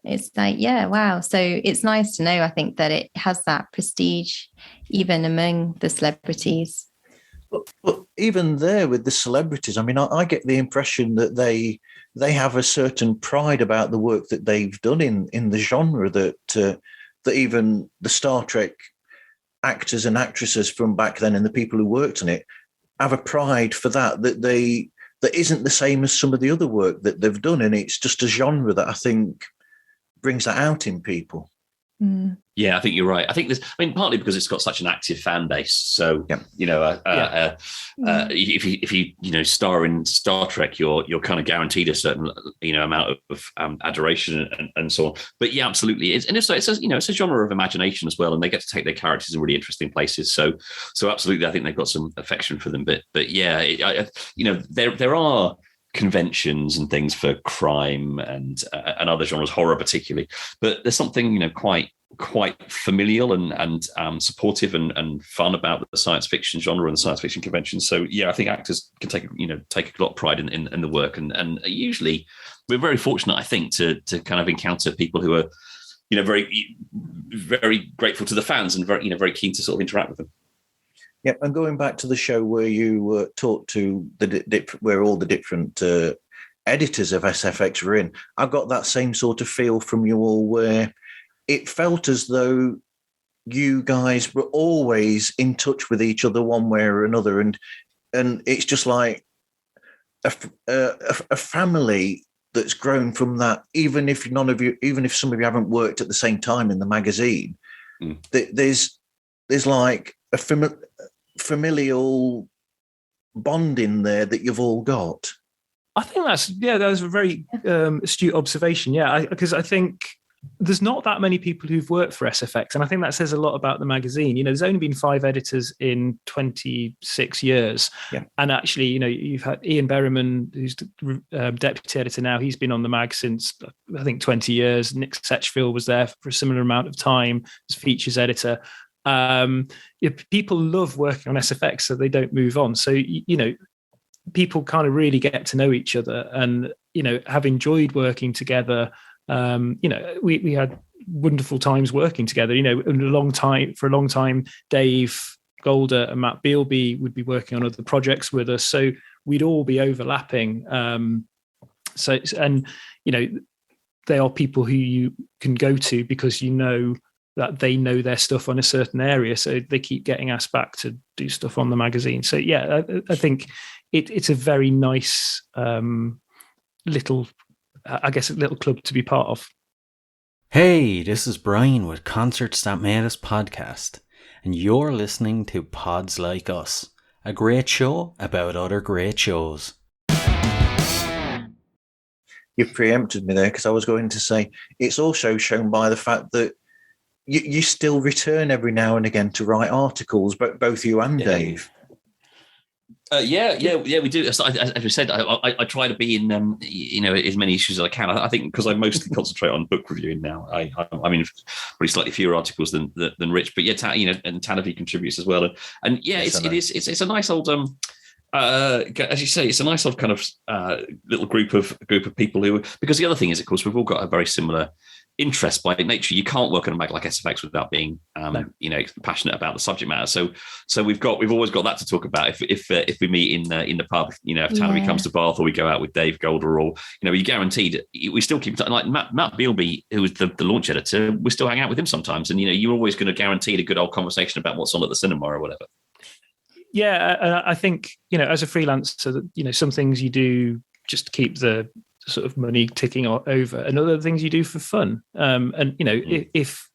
it's like, yeah, wow. So it's nice to know, I think, that it has that prestige even among the celebrities. But even there with the celebrities, I mean, I get the impression that they have a certain pride about the work that they've done in the genre, that even the Star Trek actors and actresses from back then and the people who worked on it have a pride for that isn't the same as some of the other work that they've done. And it's just a genre that I think brings that out in people. Yeah, I think you're right. I think partly because it's got such an active fan base. So, if you star in Star Trek, you're kind of guaranteed a certain, amount of adoration and so on. But yeah, absolutely. It's a genre of imagination as well. And they get to take their characters in really interesting places. So absolutely, I think they've got some affection for them. But yeah, there are conventions and things for crime and other genres, horror particularly, but there's something quite familial and supportive and fun about the science fiction genre and the science fiction convention. So yeah, I think actors can take a lot of pride in the work, and usually we're very fortunate, I think, to kind of encounter people who are very, very grateful to the fans and very keen to sort of interact with them. Yeah, and going back to the show where you talked to where all the different editors of SFX were in, I got that same sort of feel from you all, where it felt as though you guys were always in touch with each other one way or another, and it's just like a family that's grown from that. Even if some of you haven't worked at the same time in the magazine, there's like a familial bond in there that you've all got. I think that was a very astute observation. Yeah, because I think there's not that many people who've worked for SFX, and I think that says a lot about the magazine. You know, there's only been 5 editors in 26 years, and actually, you know, you've had Ian Berriman, who's deputy editor now. He's been on the mag since I think 20 years. Nick Setchfield was there for a similar amount of time as features editor. People love working on SFX, so they don't move on. So you know, people kind of really get to know each other, and you know, have enjoyed working together. You know, we had wonderful times working together. You know, for a long time, Dave Golder and Matt Bealby would be working on other projects with us, so we'd all be overlapping. And you know, they are people who you can go to because you know that they know their stuff on a certain area, so they keep getting asked back to do stuff on the magazine. So yeah, I think it's a very nice little club to be part of. Hey, this is Brian with Concerts That Made Us podcast, and you're listening to Pods Like Us, a great show about other great shows. You've preempted me there, because I was going to say it's also shown by the fact that you still return every now and again to write articles, both you and Dave. We do. As we said, I try to be in as many issues as I can. I think because I mostly concentrate on book reviewing now. I mean, probably slightly fewer articles than Rich, but and Tanavi contributes as well. And it's a nice old as you say, it's a nice old kind of little group of people who. Because the other thing is, of course, we've all got a very similar interest by nature. You can't work on a mag like SFX without being passionate about the subject matter. So we've always got that to talk about if we meet in the pub, you know, if Tanavi comes to Bath, or we go out with Dave Golder, or you know, you guaranteed we still keep like Matt Bealby, who was the launch editor, we still hang out with him sometimes, and you know, you're always going to guarantee a good old conversation about what's on at the cinema or whatever. Yeah, I think, you know, as a freelancer, you know, some things you do just to keep the sort of money ticking over, and other things you do for fun. And you know, if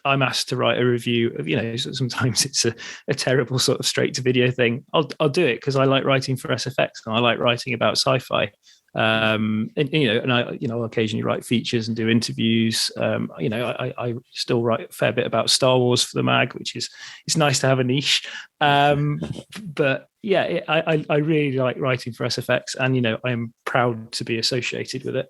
I'm asked to write a review of, you know, sometimes it's a terrible sort of straight to video thing, I'll do it because I like writing for SFX and I like writing about sci-fi. And I'll occasionally write features and do interviews. You know, I still write a fair bit about Star Wars for the mag, which is, it's nice to have a niche. But yeah, I really like writing for SFX, and you know, I am proud to be associated with it.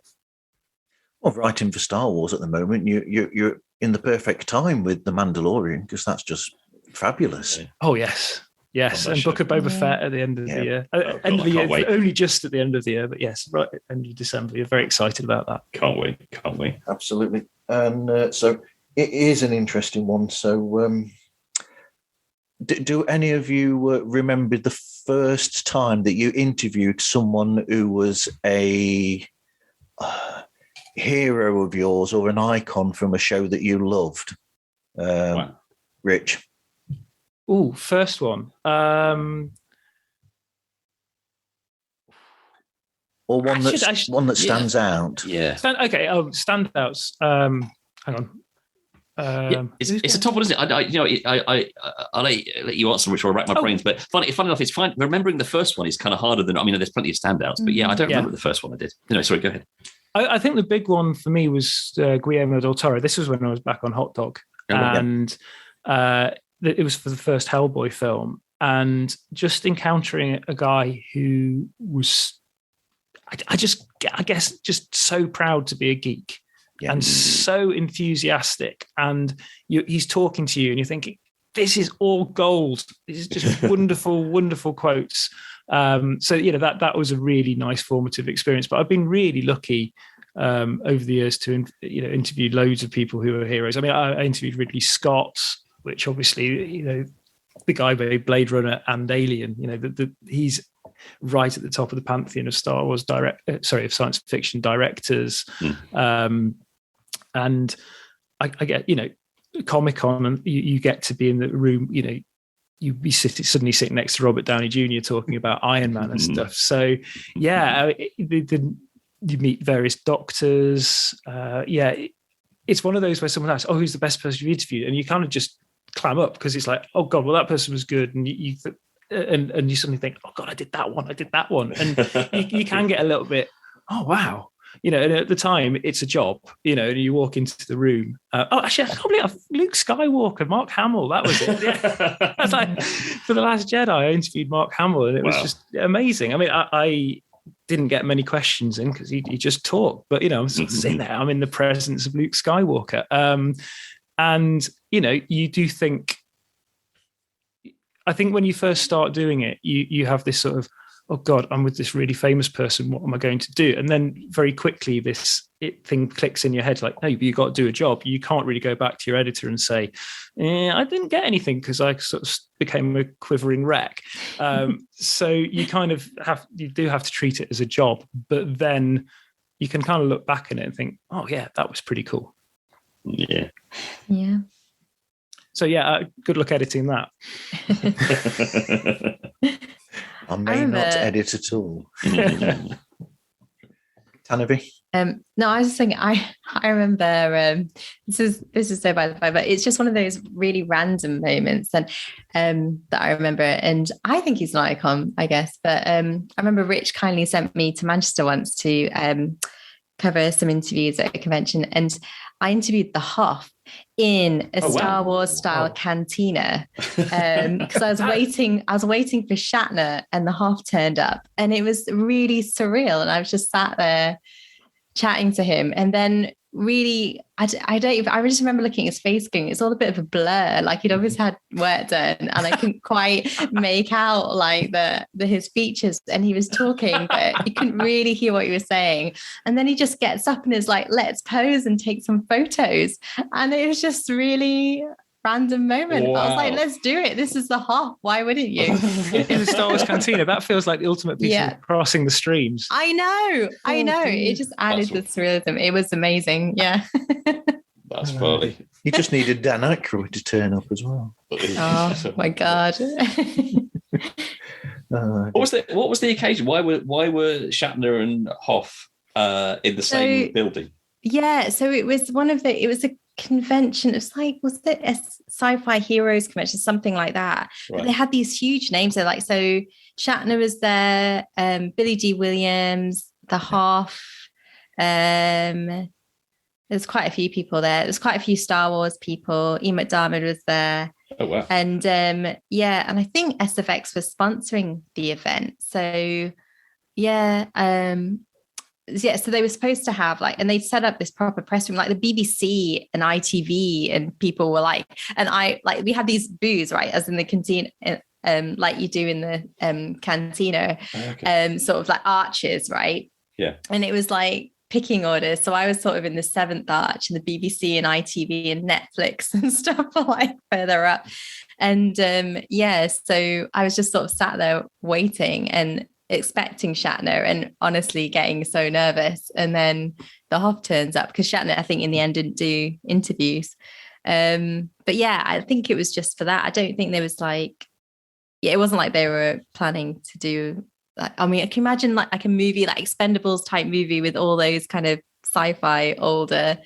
Well, writing for Star Wars at the moment, you're in the perfect time with The Mandalorian, because that's just fabulous. Oh yes. Yes, and Book of Boba Fett at the end of the year. End of the year, only just at the end of the year, but yes, right at the end of December. You're very excited about that. Can't wait. Absolutely. And so it is an interesting one. So do any of you remember the first time that you interviewed someone who was a hero of yours or an icon from a show that you loved? Wow. Rich? Oh, first one. Or one that stands out. Yeah. Standouts. Hang on. It's a tough one, isn't it? I'll let you answer, which will rack my brains. But funny enough, it's fine. Remembering the first one is kind of harder than. I mean, there's plenty of standouts, but I don't remember the first one I did. No, sorry, go ahead. I think the big one for me was Guillermo del Toro. This was when I was back on Hot Dog, and it was for the first Hellboy film, and just encountering a guy who was, I guess, just so proud to be a geek and so enthusiastic. And he's talking to you and you're thinking, this is all gold. This is just wonderful, wonderful quotes. So, you know, that was a really nice formative experience. But I've been really lucky over the years to, interview loads of people who are heroes. I mean, I interviewed Ridley Scott, which obviously, you know, the guy made Blade Runner and Alien, you know, he's right at the top of the pantheon of Star Wars of science fiction directors. And I get, you know, Comic-Con and you get to be in the room, you'd be suddenly sitting next to Robert Downey Jr. talking about Iron Man and stuff. So, you meet various doctors. It's one of those where someone asks, "Oh, who's the best person you've interviewed?" And you kind of just clam up because it's like, "Oh God, well that person was good," and you suddenly think, "Oh God, I did that one," and you can get a little bit, "Oh wow." And at the time, it's a job, and you walk into the room. Actually, I can't believe Luke Skywalker, Mark Hamill, that was it. Yeah. I was like, for The Last Jedi, I interviewed Mark Hamill, and it was just amazing. I mean, I didn't get many questions in because he just talked, but, I'm sort of sitting there, I'm in the presence of Luke Skywalker. And, you do think, I think when you first start doing it, you have this sort of, oh God, I'm with this really famous person. What am I going to do? And then very quickly, thing clicks in your head like, no, you got to do a job. You can't really go back to your editor and say, I didn't get anything because I sort of became a quivering wreck. So you do have to treat it as a job, but then you can kind of look back at it and think, oh yeah, that was pretty cool. Yeah. Yeah. So good luck editing that. I may not edit at all. Tanavi? No, I was just saying, I remember, this is so by the way, but it's just one of those really random moments and that I remember. And I think he's an icon, I guess. But I remember Rich kindly sent me to Manchester once to cover some interviews at a convention. And I interviewed the Hoff in a Star Wars style cantina because I was waiting for Shatner and the Hoff turned up and it was really surreal and I was just sat there chatting to him and then really I just remember looking at his face going, it's all a bit of a blur, like he'd always had work done and I couldn't quite make out like his features and he was talking but you couldn't really hear what he was saying and then he just gets up and is like, let's pose and take some photos and it was just really random moment. Wow. I was like, let's do it. This is the Hoff. Why wouldn't you? In the Star Wars cantina, that feels like the ultimate piece of crossing the streams. I know. It just added the surrealism. It was amazing. Yeah. That's funny. You just needed Dan Aykroyd to turn up as well. Oh my God. What was the occasion? Why were Shatner and Hoff in the same building? Yeah, so it was a convention. It's like, was it a sci-fi heroes convention, something like that? Right. But they had these huge names there, like so Shatner was there, Billy D. Williams, the Hoff. There's quite a few people there. There's quite a few Star Wars people. Ian McDiarmid was there. Oh wow! And and I think SFX was sponsoring the event. So so they were supposed to have and they set up this proper press room, like the BBC and ITV, and people were like, and we had these booths, right, as in the canteen, like you do in the cantina, sort of like arches, right? Yeah. And it was like picking orders. So I was sort of in the 7th arch, and the BBC and ITV and Netflix and stuff are like further up. And so I was just sort of sat there waiting and expecting Shatner and honestly getting so nervous, and then the Hoff turns up because Shatner I think in the end didn't do interviews, but I think it was just for that. I don't think there was it wasn't like they were planning to do I mean, I can imagine like a movie like Expendables type movie with all those kind of sci-fi older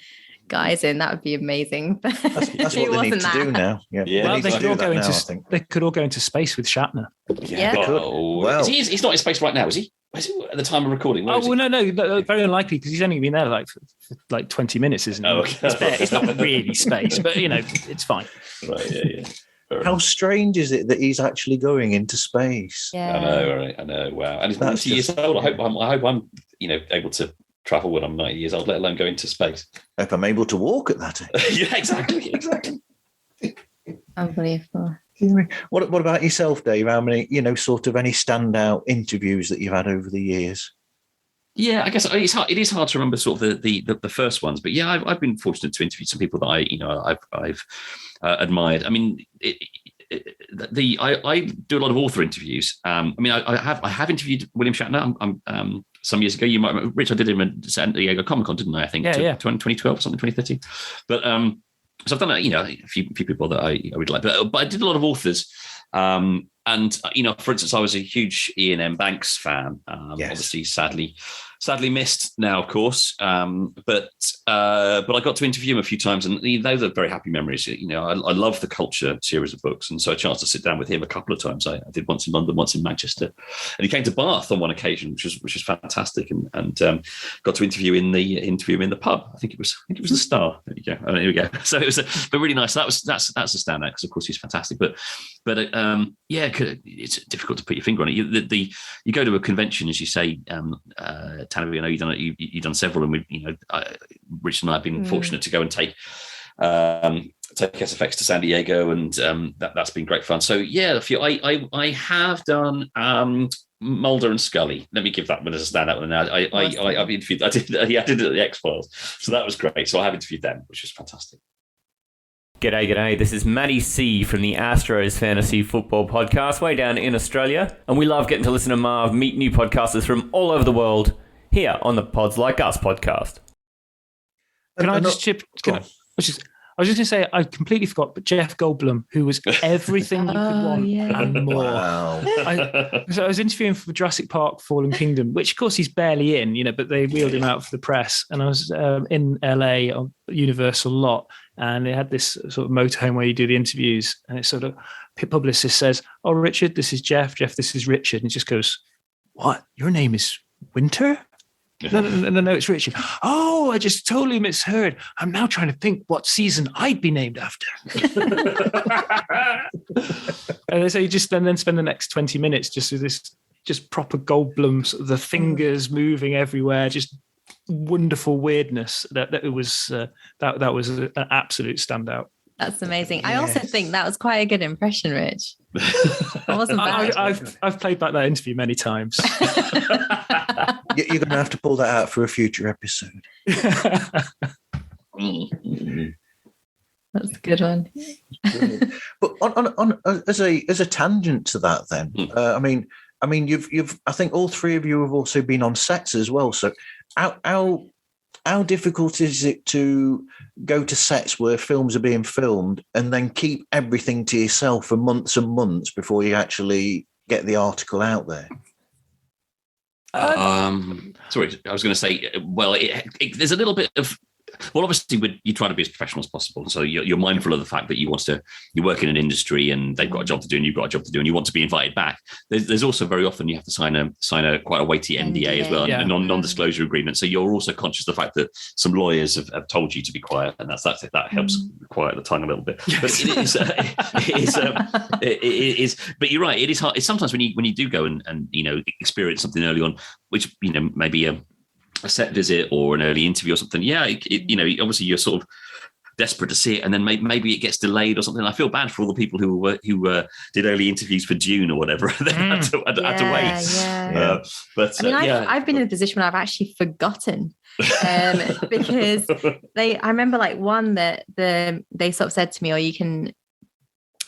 guys in. That would be amazing. That's what they need to do now. Well, they could all go into space with Shatner. Yeah. They could. Well, he's not in space right now, is he? Is he at the time of recording? No, very unlikely because he's only been there for 20 minutes, isn't he? Oh, okay. It's not really space, but it's fine. Right, yeah. How strange is it that he's actually going into space? Yeah. I know, right? I know. Wow. And he's 90 years old. I hope I'm able to travel when I'm 90 years old, let alone go into space. If I'm able to walk at that age. Yeah, exactly. Unbelievable. What about yourself, Dave? How many, sort of any standout interviews that you've had over the years? Yeah, I guess it is hard to remember sort of the first ones, but yeah, I've been fortunate to interview some people that I've admired. I mean, I do a lot of author interviews. I mean, I have interviewed William Shatner. Some years ago, you might, Rich, I did him at San Diego Comic-Con, didn't I? I think 2012 or something, 2013. But So I've done a few people that I would like, but I did a lot of authors. And for instance, I was a huge Ian M. Banks fan. Yes. Obviously, sadly missed now, of course. But I got to interview him a few times, and those are very happy memories. I love the Culture series of books, and so a chance to sit down with him a couple of times. I did once in London, once in Manchester, and he came to Bath on one occasion, which was fantastic, and got to interview him in the pub. I think it was the Star. There you go. Oh, here we go. So it was but really nice. That's a standout because of course he's fantastic. But it's difficult to put your finger on it. You go to a convention, as you say, Tanavi, I know you've done several, and Richard and I have been fortunate to go and take SFX to San Diego, and that's been great fun. So yeah, I have done Mulder and Scully. Let me give that one as a standout one. I've interviewed. I did it at the X-Files, so that was great. So I have interviewed them, which was fantastic. G'day. This is Matty C from the Astros Fantasy Football Podcast, way down in Australia. And we love getting to listen to Marv meet new podcasters from all over the world here on the Pods Like Us podcast. Can I just chip? I was just going to say, I completely forgot, but Jeff Goldblum, who was everything you could want and more. Wow. So I was interviewing for Jurassic Park Fallen Kingdom, which of course he's barely in, but they wheeled him out for the press. And I was in LA on Universal lot, and they had this sort of motorhome where you do the interviews, and it's sort of publicist says, "Oh, Richard, this is Jeff. Jeff, this is Richard." And he just goes, "What? Your name is Winter?" No, it's Richard. "Oh, I just totally misheard. I'm now trying to think what season I'd be named after." And so you just then spend the next 20 minutes just with this just proper Goldblum, sort of the fingers moving everywhere, just wonderful weirdness. That it was that was an absolute standout. That's amazing. I also think that was quite a good impression, Rich. That wasn't bad. I've played back that interview many times. You're going to have to pull that out for a future episode. That's a good one. But on as a tangent to that, then, I mean, you've I think all three of you have also been on sets as well. So how difficult is it to go to sets where films are being filmed and then keep everything to yourself for months and months before you actually get the article out there? Sorry, I was going to say, well, there's a little bit of, well, obviously you try to be as professional as possible. So you're mindful of the fact that you work in an industry and they've got a job to do and you've got a job to do and you want to be invited back. There's also very often you have to sign a quite a weighty NDA as well, a non-disclosure agreement. So you're also conscious of the fact that some lawyers have told you to be quiet, and that helps quiet the tongue a little bit. But it is. But you're right. It is hard. It's sometimes when you do go and experience something early on, which maybe a set visit or an early interview or something. Yeah, obviously you're sort of desperate to see it, and then maybe it gets delayed or something. I feel bad for all the people who did early interviews for Dune or whatever. They had to wait. Yeah. But I've been in a position where I've actually forgotten because I remember like one that they sort of said to me, "Oh, you can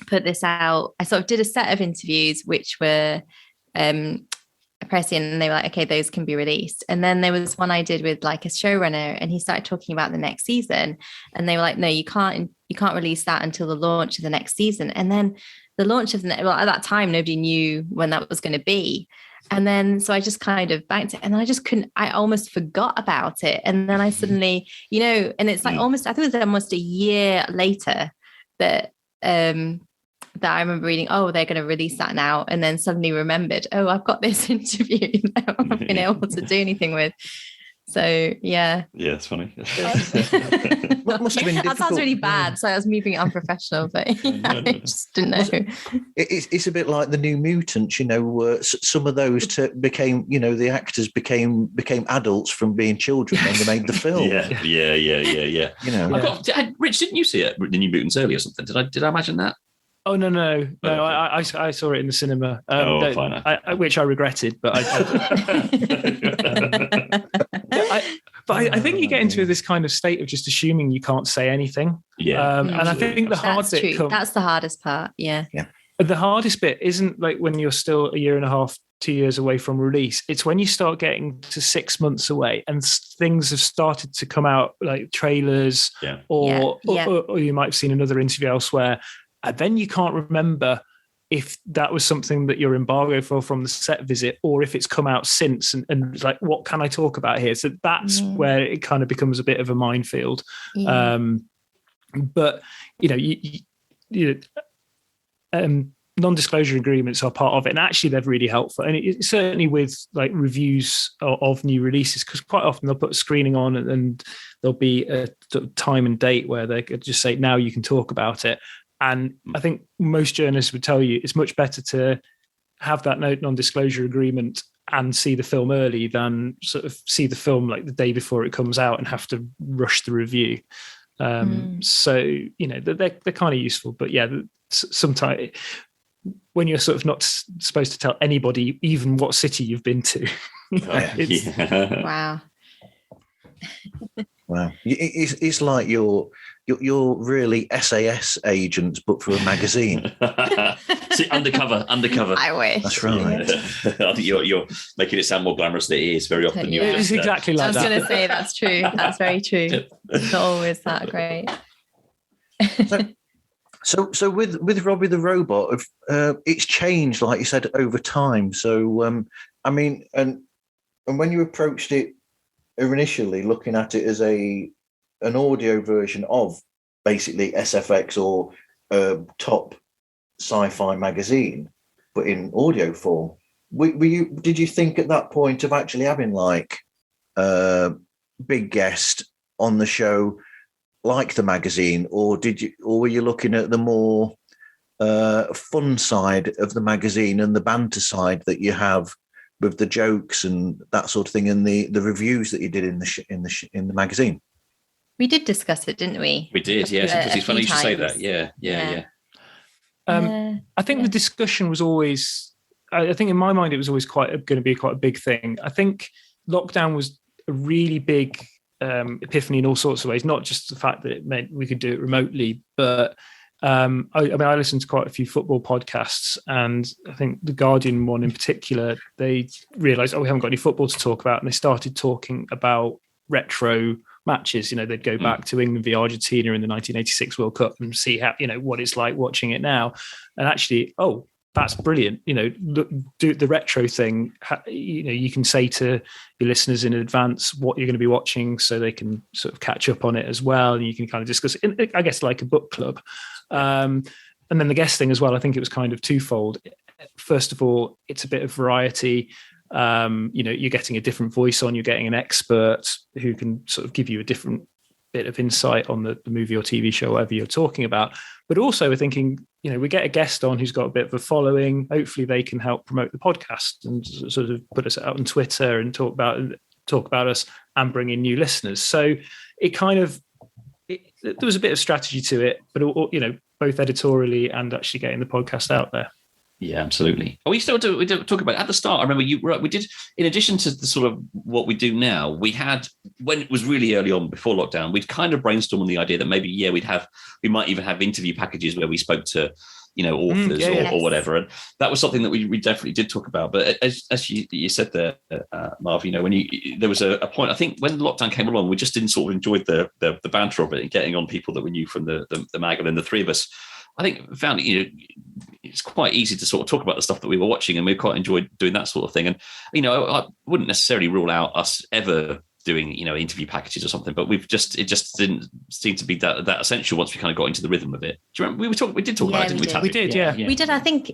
put this out." I sort of did a set of interviews which were prescient, and they were like, "Okay, those can be released." And then there was one I did with like a showrunner, and he started talking about the next season, and they were like, "No, you can't release that until the launch of the next season." And then the launch of at that time nobody knew when that was going to be, and then so I just kind of banked it, and I just couldn't. I almost forgot about it, and then I suddenly, and it's like almost, I think it was almost a year later that that I remember reading, "Oh, they're going to release that now," and then suddenly remembered, "Oh, I've got this interview that I haven't been able to do anything with." So yeah, it's funny. What must have been difficult? That sounds really bad. So I was moving it unprofessional, but I just didn't know. It's a bit like the New Mutants, where some of those became, the actors became adults from being children when they made the film. Yeah. Rich, didn't you see it, the New Mutants early or something? Did I imagine that? Oh no! I saw it in the cinema, fine. Which I regretted. But I think you get into this kind of state of just assuming you can't say anything. Yeah, and I think the hard bit that's the hardest part. Yeah. The hardest bit isn't like when you're still a year and a half 2 years away from release. It's when you start getting to 6 months away and things have started to come out, like trailers, or you might have seen another interview elsewhere, and then you can't remember if that was something that you're embargoed for from the set visit, or if it's come out since, and like, what can I talk about here? So that's where it kind of becomes a bit of a minefield. But non-disclosure agreements are part of it, and actually they're really helpful. And certainly with like reviews of new releases, because quite often they'll put a screening on and there'll be a time and date where they could just say, now you can talk about it. And I think most journalists would tell you it's much better to have that non-disclosure agreement and see the film early than sort of see the film like the day before it comes out and have to rush the review. So they're kind of useful, but sometimes when you're sort of not supposed to tell anybody even what city you've been to. Wow. Wow. It's like you're really SAS agents, but for a magazine. See, undercover. I wish. That's right. I think you're making it sound more glamorous than it is. Very often, it's exactly like that. I was going to say that's true. That's very true. It's not always that great. So with Robby the robot, it's changed, like you said, over time. So I mean, and when you approached it initially, looking at it as an audio version of basically SFX or top sci-fi magazine, but in audio form, did you think at that point of actually having like a big guest on the show like the magazine, or were you looking at the more fun side of the magazine and the banter side that you have with the jokes and that sort of thing, and the reviews that you did in the magazine? We did discuss it, didn't we? We did, yes. It's funny you should say that. Yeah. I think the discussion was always, I think in my mind, it was always going to be quite a big thing. I think lockdown was a really big epiphany in all sorts of ways, not just the fact that it meant we could do it remotely, but I listened to quite a few football podcasts, and I think the Guardian one in particular, they realised, we haven't got any football to talk about, and they started talking about retro matches. They'd go back to England v Argentina in the 1986 World Cup and see how, what it's like watching it now. And actually, that's brilliant. Do the retro thing. You can say to your listeners in advance what you're going to be watching, so they can sort of catch up on it as well. And you can kind of discuss it, I guess, like a book club. And then the guest thing as well. I think it was kind of twofold. First of all, it's a bit of variety. You're getting a different voice on. You're getting an expert who can sort of give you a different bit of insight on the movie or TV show, whatever you're talking about. But also we're thinking, we get a guest on who's got a bit of a following. Hopefully they can help promote the podcast and sort of put us out on Twitter and talk about us and bring in new listeners. So it kind of, there was a bit of strategy to it, but both editorially and actually getting the podcast out there. Yeah, absolutely. We still do. We don't talk about it. At the start. I remember we did. In addition to the sort of what we do now, we had, when it was really early on before lockdown, we'd kind of brainstormed the idea that maybe we might even have interview packages where we spoke to authors or whatever, and that was something that we definitely did talk about. But as you said there, Marv, there was a point. I think when lockdown came along, we just didn't sort of enjoy the banter of it and getting on people that we knew from the mag, and then the three of us, I think, found it's quite easy to sort of talk about the stuff that we were watching, and we quite enjoyed doing that sort of thing. And I wouldn't necessarily rule out us ever doing interview packages or something, but it just didn't seem to be that essential once we kind of got into the rhythm of it. Do you remember we did talk about it, didn't we, Tavi? We did, yeah. We did. I think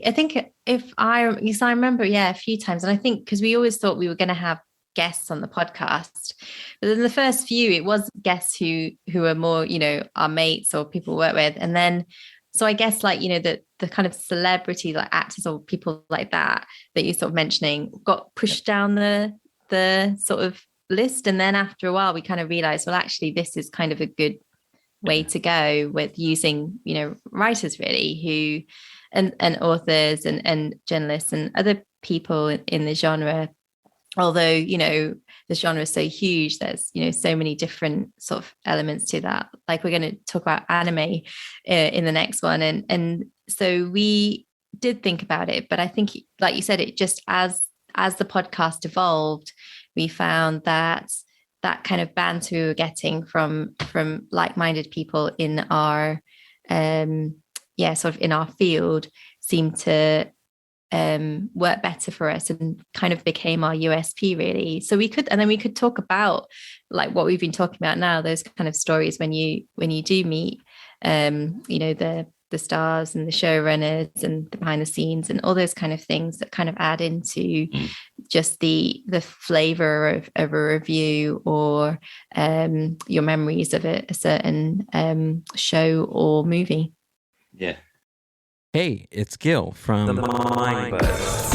I remember, a few times, and I think because we always thought we were going to have guests on the podcast, but then the first few it was guests who are more our mates or people we work with, and then so I guess the kind of celebrity like actors or people like that you're sort of mentioning got pushed down the sort of list, and then after a while we kind of realized, well, actually this is kind of a good way to go with using writers really who and authors and journalists and other people in the genre. Although the genre is so huge, there's so many different sort of elements to that. Like we're going to talk about anime in the next one, and so we did think about it. But I think, like you said, it just as as the podcast evolved, we found that that kind of banter we were getting from like-minded people in our sort of in our field seemed to work better for us and kind of became our USP really. So we could talk about like what we've been talking about now, those kind of stories when you do meet the stars and the showrunners and the behind the scenes and all those kind of things that kind of add into just the flavor of a review or your memories of a certain show or movie. Yeah. Hey, it's Gil from the Mind Buzz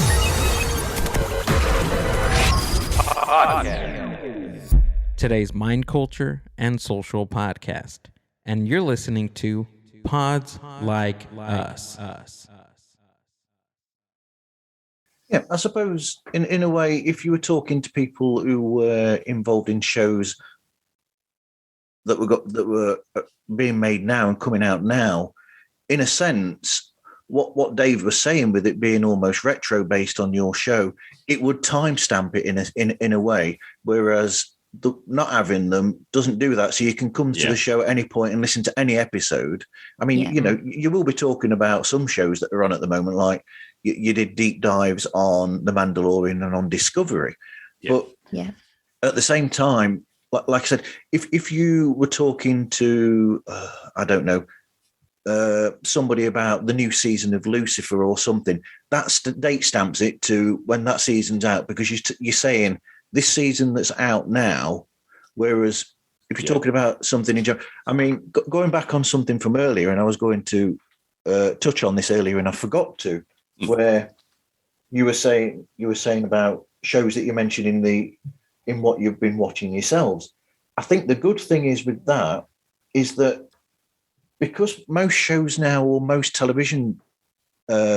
podcast. Today's mind culture and social podcast. And you're listening to Pods Like Us. Yeah, I suppose in a way, if you were talking to people who were involved in shows that were being made now and coming out now, in a sense, what Dave was saying with it being almost retro based on your show, it would timestamp it in a way, whereas not having them doesn't do that. So you can come to the show at any point and listen to any episode. I mean, you will be talking about some shows that are on at the moment, like you did deep dives on The Mandalorian and on Discovery. But at the same time, like I said, if you were talking to, I don't know, somebody about the new season of Lucifer or something, that's the date stamps it to when that season's out, because you're saying this season that's out now, whereas if you're talking about something in general, I mean, going back on something from earlier, and I was going to touch on this earlier and I forgot to, where you were saying about shows that you mentioned in what you've been watching yourselves. I think the good thing is with that is that because most shows now or most television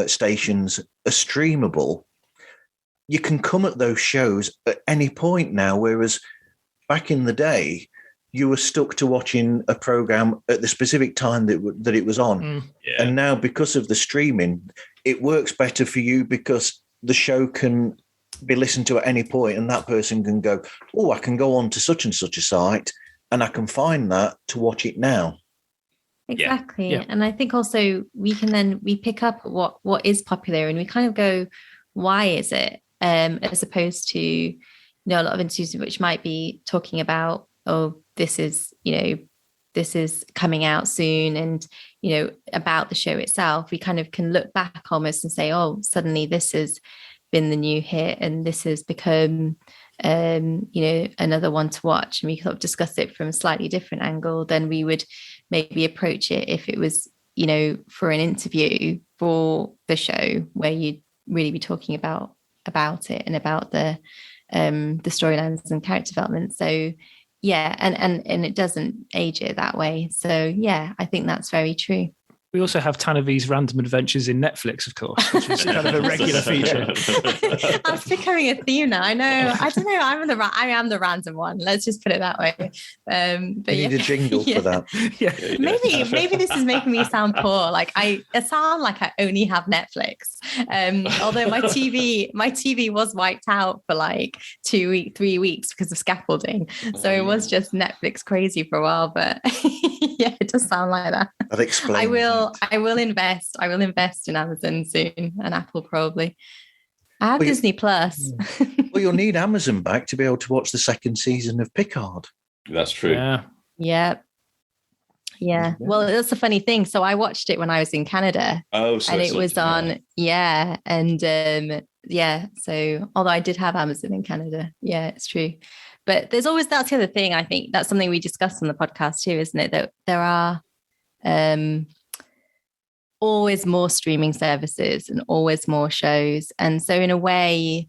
stations are streamable, you can come at those shows at any point now, whereas back in the day, you were stuck to watching a program at the specific time that it was on. And now, because of the streaming, it works better for you because the show can be listened to at any point, and that person can go, oh, I can go on to such and such a site and I can find that to watch it now. Exactly. Yeah. And I think also we pick up what is popular and we kind of go, why is it? As opposed to, a lot of interviews which might be talking about, oh, this is coming out soon and, about the show itself. We kind of can look back almost and say, oh, suddenly this has been the new hit and this has become, another one to watch. And we sort of discuss it from a slightly different angle than we would maybe approach it if it was, for an interview for the show where you'd really be talking about it and about the storylines and character development. So and it doesn't age it that way. So I think that's very true. We also have Tanavi's Random Adventures in Netflix, of course, which is kind of a regular feature. That's becoming a theme now. I know. I don't know. I am the random one. Let's just put it that way. But you need a jingle for that. Maybe this is making me sound poor. Like I sound like I only have Netflix. Although my TV was wiped out for like 3 weeks because of scaffolding. So it was just Netflix crazy for a while. But it does sound like that. That explains. I will invest in Amazon soon and Apple probably. I have Disney Plus. Well, you'll need Amazon back to be able to watch the second season of Picard. That's true. Yeah. Well, that's a funny thing. So I watched it when I was in Canada. Oh, so and it was on. So although I did have Amazon in Canada, it's true. But that's the other thing. I think that's something we discussed on the podcast too, isn't it? That there are always more streaming services and always more shows. And so in a way,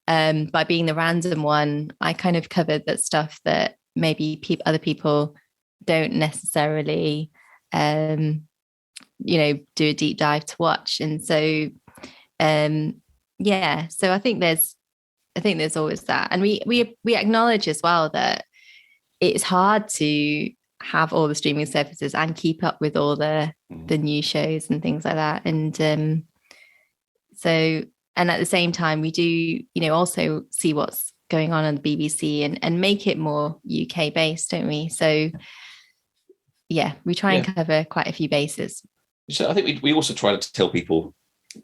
by being the random one, I kind of covered that stuff that maybe other people don't necessarily, do a deep dive to watch. And so, so I think there's always that. And we acknowledge as well that it's hard to have all the streaming services and keep up with all the new shows and things like that. And so And at the same time, we do, also see what's going on the BBC and make it more UK based, don't we? So yeah, we try and cover quite a few bases. So I think we also try to tell people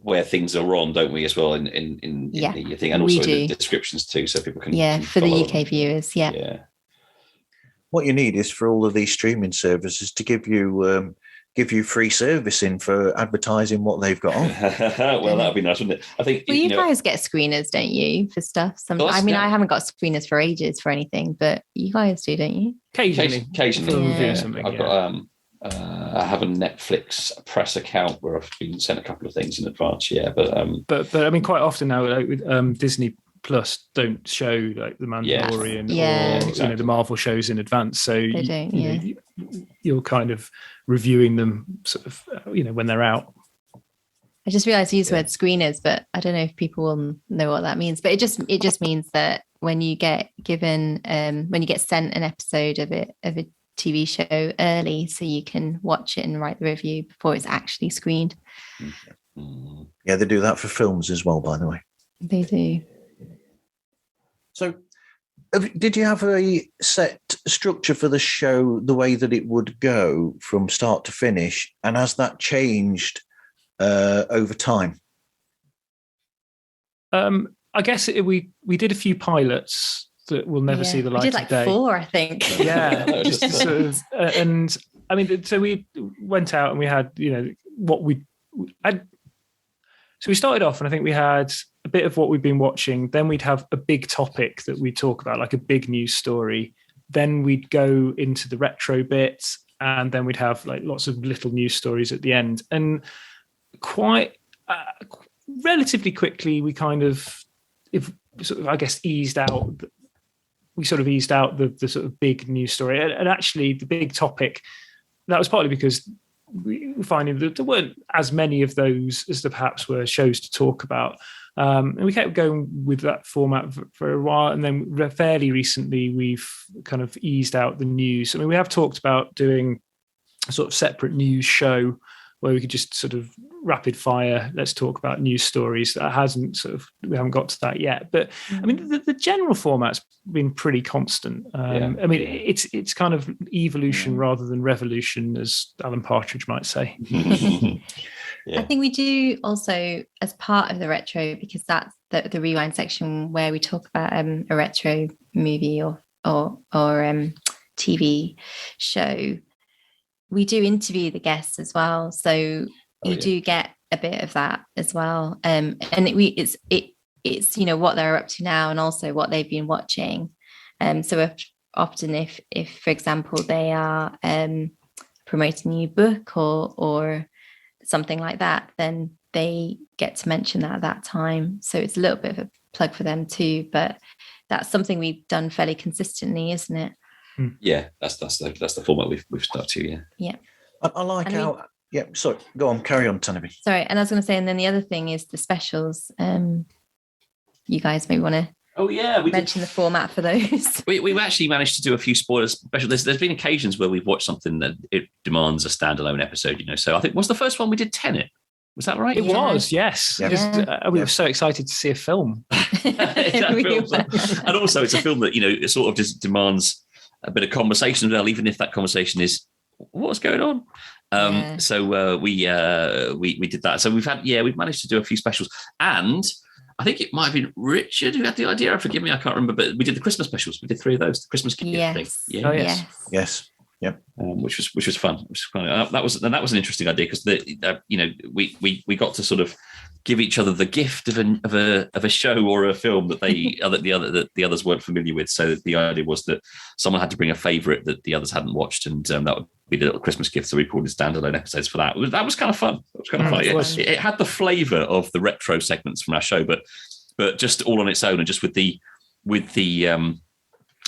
where things are on, don't we, as well, in the thing, and also in the descriptions too, so people can for the UK viewers. Yeah. What you need is for all of these streaming services to give you free servicing for advertising what they've got on. Well, that'd be nice, wouldn't it? I think. Well, you guys get screeners, don't you, for stuff? I haven't got screeners for ages for anything, but you guys do, don't you? Occasionally. Yeah. I've got. I have a Netflix press account where I've been sent a couple of things in advance. Yeah, but I mean, quite often now, like with Disney Plus don't show like the Mandalorian or the Marvel shows in advance, so you're kind of reviewing them sort of when they're out. I just realized you used the word screeners, but I don't know if people will know what that means. But it just means that when you get given when you get sent an episode of a TV show early, so you can watch it and write the review before it's actually screened. Yeah, they do that for films as well, by the way. They do. So did you have a set structure for the show, the way that it would go from start to finish? And has that changed over time? I guess we did a few pilots that will never see the light of day. We did 4, I think. Yeah, just sort of, and I mean, so we went out and we had, what we had. So we started off, and I think we had a bit of what we've been watching. Then we'd have a big topic that we'd talk about, like a big news story. Then we'd go into the retro bits, and then we'd have like lots of little news stories at the end. And quite relatively quickly, we kind of, eased out. We sort of eased out the sort of big news story, and actually the big topic. That was partly because we were finding that there weren't as many of those as there perhaps were shows to talk about. And we kept going with that format for a while. And then fairly recently, we've kind of eased out the news. I mean, we have talked about doing a sort of separate news show where we could just sort of rapid fire, let's talk about news stories. That we haven't got to that yet. But I mean, the general format's been pretty constant. I mean, it's kind of evolution rather than revolution, as Alan Partridge might say. I think we do also, as part of the retro, because that's the rewind section where we talk about a retro movie or TV show. We do interview the guests as well, so you do get a bit of that as well. And it's what they're up to now, and also what they've been watching. So often, if for example they are promoting a new book or something like that, then they get to mention that at that time. So it's a little bit of a plug for them too. But that's something we've done fairly consistently, isn't it? Yeah, that's the format we've stuck to. Yeah. I like how. Yeah, sorry. Go on, carry on, Tanavi. Sorry, and I was going to say, and then the other thing is the specials. You guys maybe want to. We mention the format for those. We've actually managed to do a few spoilers specials. There's been occasions where we've watched something that it demands a standalone episode. So I think was the first one we did Tenet. Was that right? It was, yes. Yeah. We were so excited to see a film. And also, it's a film that it sort of just demands a bit of conversation as well, even if that conversation is what's going on. So we did that. So we've managed to do a few specials, and I think it might have been Richard who had the idea. Forgive me, I can't remember, but we did the Christmas specials. We did 3 of those. The Christmas gift thing. Yeah. Yes. Yeah. Which was fun. That was an interesting idea because we got to sort of give each other the gift of a show or a film that the others weren't familiar with. So the idea was that someone had to bring a favourite that the others hadn't watched, and that would be the little Christmas gift. So we recorded standalone episodes for that. That was kind of fun. It had the flavour of the retro segments from our show, but just all on its own, and just with the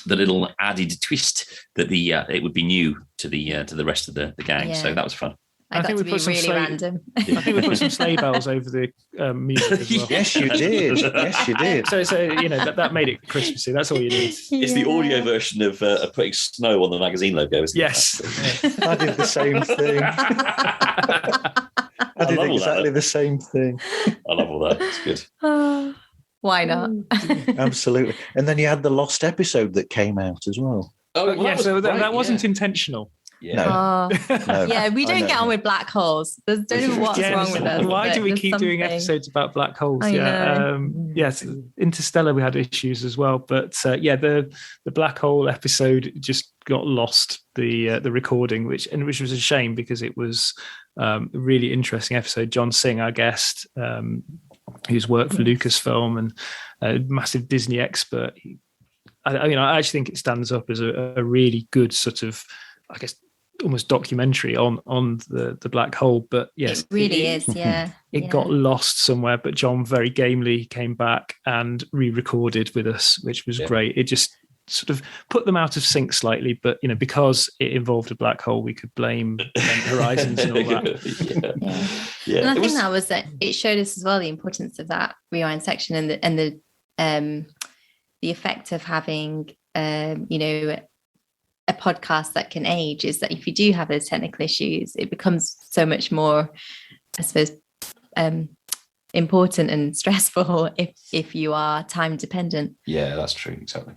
little added twist that it would be new to the rest of the gang. So that was fun. I think we put some random. I think we put some sleigh bells over the music as well. Yes, you did. Yes, you did. So that made it Christmassy. That's all you need. It's the audio version of putting snow on the magazine logo, isn't it? Yes. I did the same thing. I did love all that. exactly the same thing. I love all that. It's good. Why not? Absolutely. And then you had the lost episode that came out as well. Oh, well, yeah, so great, that wasn't yeah. intentional. Yeah. No. Yeah, we don't get on with black holes. Don't know what's wrong with us. Why do we There's keep doing something. episodes about black holes? I know. Yes, Interstellar we had issues as well, but the black hole episode just got lost, the recording, which was a shame because it was a really interesting episode. John Singh, our guest, who's worked for Lucasfilm and a massive Disney expert. I actually think it stands up as a really good sort of, I guess, almost documentary on the black hole. But yes, it really is. Yeah, it got lost somewhere. But John very gamely came back and re-recorded with us, which was great. It just sort of put them out of sync slightly, but because it involved a black hole, we could blame Event Horizons and all that. Yeah. And I think that was that. It showed us as well the importance of that rewind section and the effect of having a podcast that can age is that if you do have those technical issues, it becomes so much more, I suppose, important and stressful if you are time dependent. Yeah, that's true. Exactly.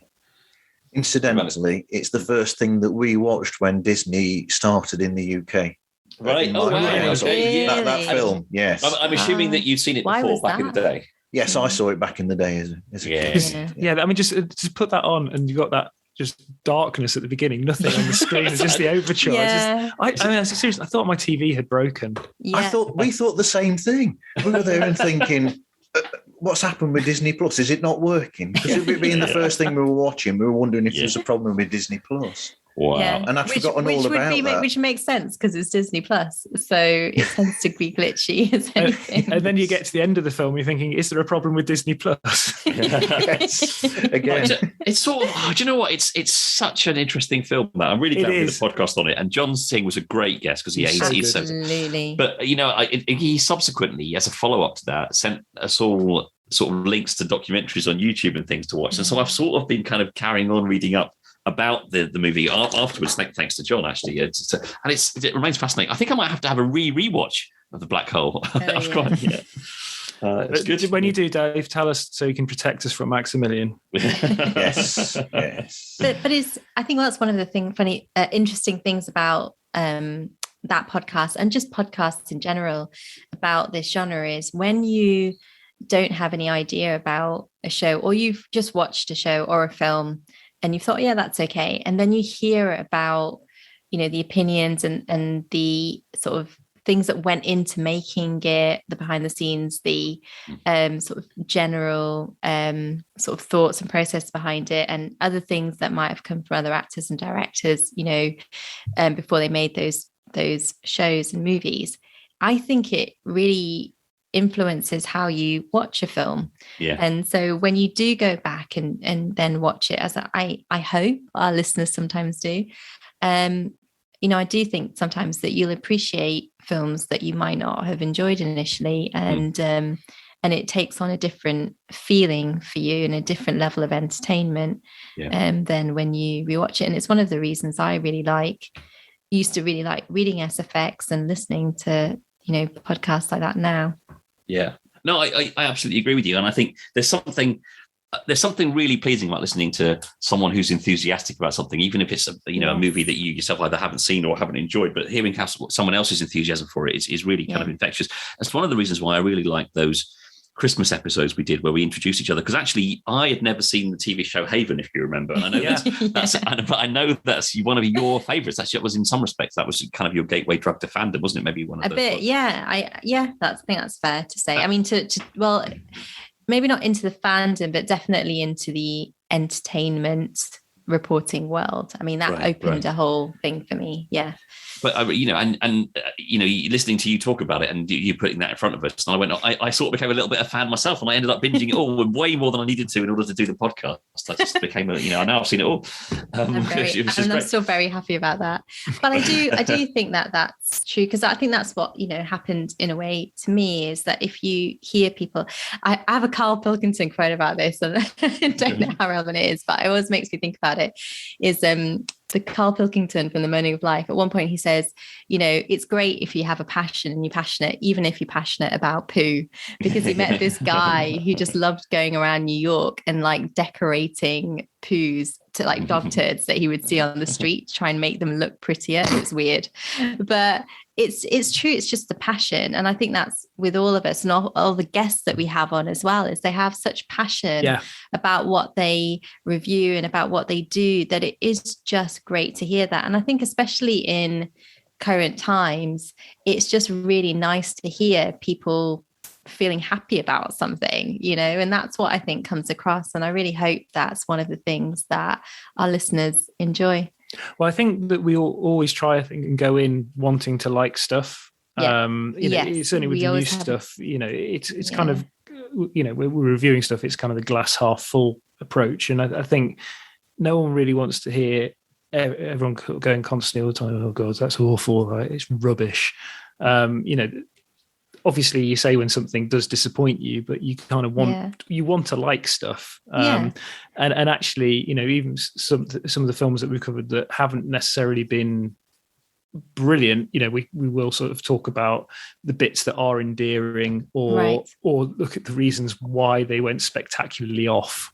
Incidentally, it's the first thing that we watched when Disney started in the UK. Right. Oh, wow. Okay. That Really? film, yes. I'm assuming that you'd seen it Why before was back in the that? day. Yes, I saw it back in the day as a kid. Yeah, I mean, just put that on, and you got that just darkness at the beginning, nothing on the screen, it's just the overture. Yeah. I mean, seriously, I thought my TV had broken. Yeah. We thought the same thing. We were there and thinking, what's happened with Disney Plus? Is it not working? Because it being the first thing we were watching, we were wondering if there's a problem with Disney Plus. Wow. Yeah. And I'd forgotten all about that. Which makes sense because it's Disney Plus, so it tends to be glitchy as anything. And then you get to the end of the film, you're thinking, is there a problem with Disney Plus? Yes. Again. It's sort of, do you know what? It's such an interesting film. That I'm really glad we did a podcast on it. And John Singh was a great guest because he's so Absolutely. But he subsequently, as a follow up to that, sent us all sort of links to documentaries on YouTube and things to watch. And so I've sort of been kind of carrying on reading up about the movie afterwards, thanks to John, actually. And it remains fascinating. I think I might have to have a rewatch of The Black Hole. It's good. When you do, Dave, tell us so you can protect us from Maximilian. Yes. But I think that's one of the interesting things about that podcast and just podcasts in general about this genre is when you don't have any idea about a show or you've just watched a show or a film and you thought, yeah, that's okay. And then you hear about, the opinions and the sort of things that went into making it, the behind the scenes, the sort of general sort of thoughts and process behind it, and other things that might have come from other actors and directors, before they made those shows and movies. I think it really influences how you watch a film. Yeah. And so when you do go back and then watch it, as I hope our listeners sometimes do, I do think sometimes that you'll appreciate films that you might not have enjoyed initially, and it takes on a different feeling for you and a different level of entertainment than when you rewatch it. And it's one of the reasons I used to really like reading SFX and listening to podcasts like that now. Yeah, no, I absolutely agree with you, and I think there's something really pleasing about listening to someone who's enthusiastic about something, even if it's a movie that you yourself either haven't seen or haven't enjoyed. But hearing how someone else's enthusiasm for it is really kind of infectious. That's one of the reasons why I really like those Christmas episodes we did where we introduced each other, because actually I had never seen the TV show Haven, if you remember, and I know I know that's one of your favorites. Actually, it was in some respects that was kind of your gateway drug to fandom, wasn't it? Maybe one of a those bit. ones. I think that's fair to say. I mean, well, maybe not into the fandom, but definitely into the entertainment reporting world. I mean, that opened a whole thing for me. Yeah. But listening to you talk about it and you putting that in front of us, and I sort of became a little bit of a fan myself, and I ended up binging it all way more than I needed to in order to do the podcast. I just became now I've seen it all. I'm still very happy about that. But I do think that that's true, because I think that's what happened in a way to me, is that if you hear people, I have a Carl Pilkington quote about this, and I don't know how relevant it is, but it always makes me think about about it, is the Carl Pilkington from The Moaning of Life. At one point he says, it's great if you have a passion and you're passionate, even if you're passionate about poo, because he met this guy who just loved going around New York and like decorating poos to like dog turds that he would see on the street to try and make them look prettier. It was weird, but it's true. It's just the passion. And I think that's with all of us and all the guests that we have on as well, is they have such passion about what they review and about what they do, that it is just great to hear that. And I think especially in current times, it's just really nice to hear people feeling happy about something, and that's what I think comes across. And I really hope that's one of the things that our listeners enjoy. Well, I think that we always try, and go in wanting to like stuff. Certainly with the new stuff, it's kind of, we're reviewing stuff. It's kind of the glass half full approach. And I think no one really wants to hear everyone going constantly all the time, oh God, that's awful, right? It's rubbish. Obviously you say when something does disappoint you, but you kind of want to like stuff. And actually, even some of the films that we've covered that haven't necessarily been brilliant, we will sort of talk about the bits that are endearing, or look at the reasons why they went spectacularly off.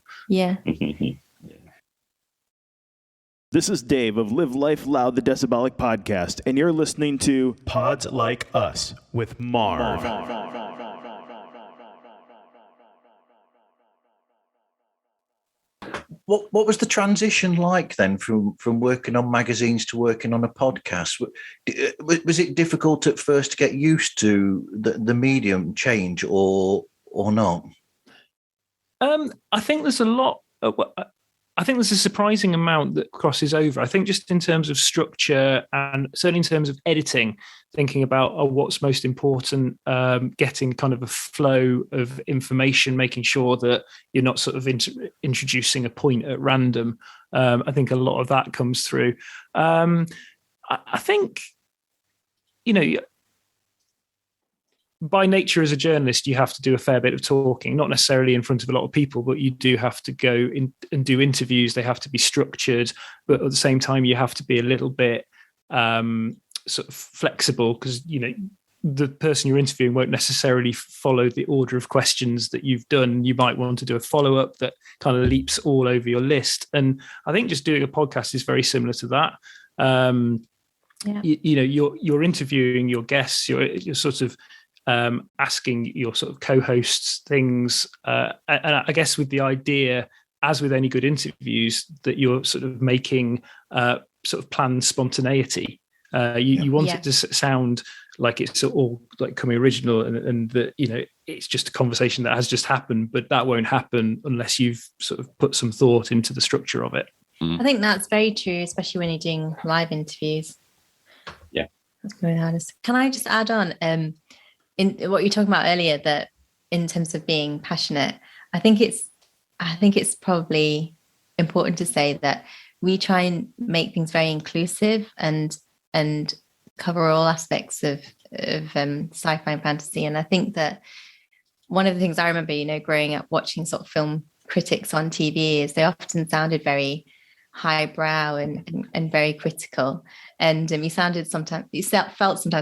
This is Dave of Live Life Loud, the Decibelic podcast, and you're listening to Pods Like Us with Marv. What was the transition like then from working on magazines to working on a podcast? Was it difficult at first to get used to the medium change or not? I think there's a lot. I think there's a surprising amount that crosses over. I think just in terms of structure and certainly in terms of editing, thinking about what's most important, getting kind of a flow of information, making sure that you're not sort of introducing a point at random. I think a lot of that comes through. I think, by nature as a journalist, you have to do a fair bit of talking, not necessarily in front of a lot of people, but you do have to go in and do interviews. They have to be structured, but at the same time, you have to be a little bit sort of flexible, because, the person you're interviewing won't necessarily follow the order of questions that you've done. You might want to do a follow-up that kind of leaps all over your list. And I think just doing a podcast is very similar to that. You're interviewing your guests, you're sort of asking your sort of co-hosts things, and I guess with the idea, as with any good interviews, that you're sort of making sort of planned spontaneity. You want it to sound like it's all like coming original, and that it's just a conversation that has just happened, but that won't happen unless you've sort of put some thought into the structure of it. I think that's very true, especially when you're doing live interviews. That's going to be the hardest. Can I just add on in what you're talking about earlier, that in terms of being passionate, I think it's probably important to say that we try and make things very inclusive and cover all aspects of sci-fi and fantasy. And I think that one of the things I remember, growing up watching sort of film critics on TV, is they often sounded very highbrow and very critical, and you felt sometimes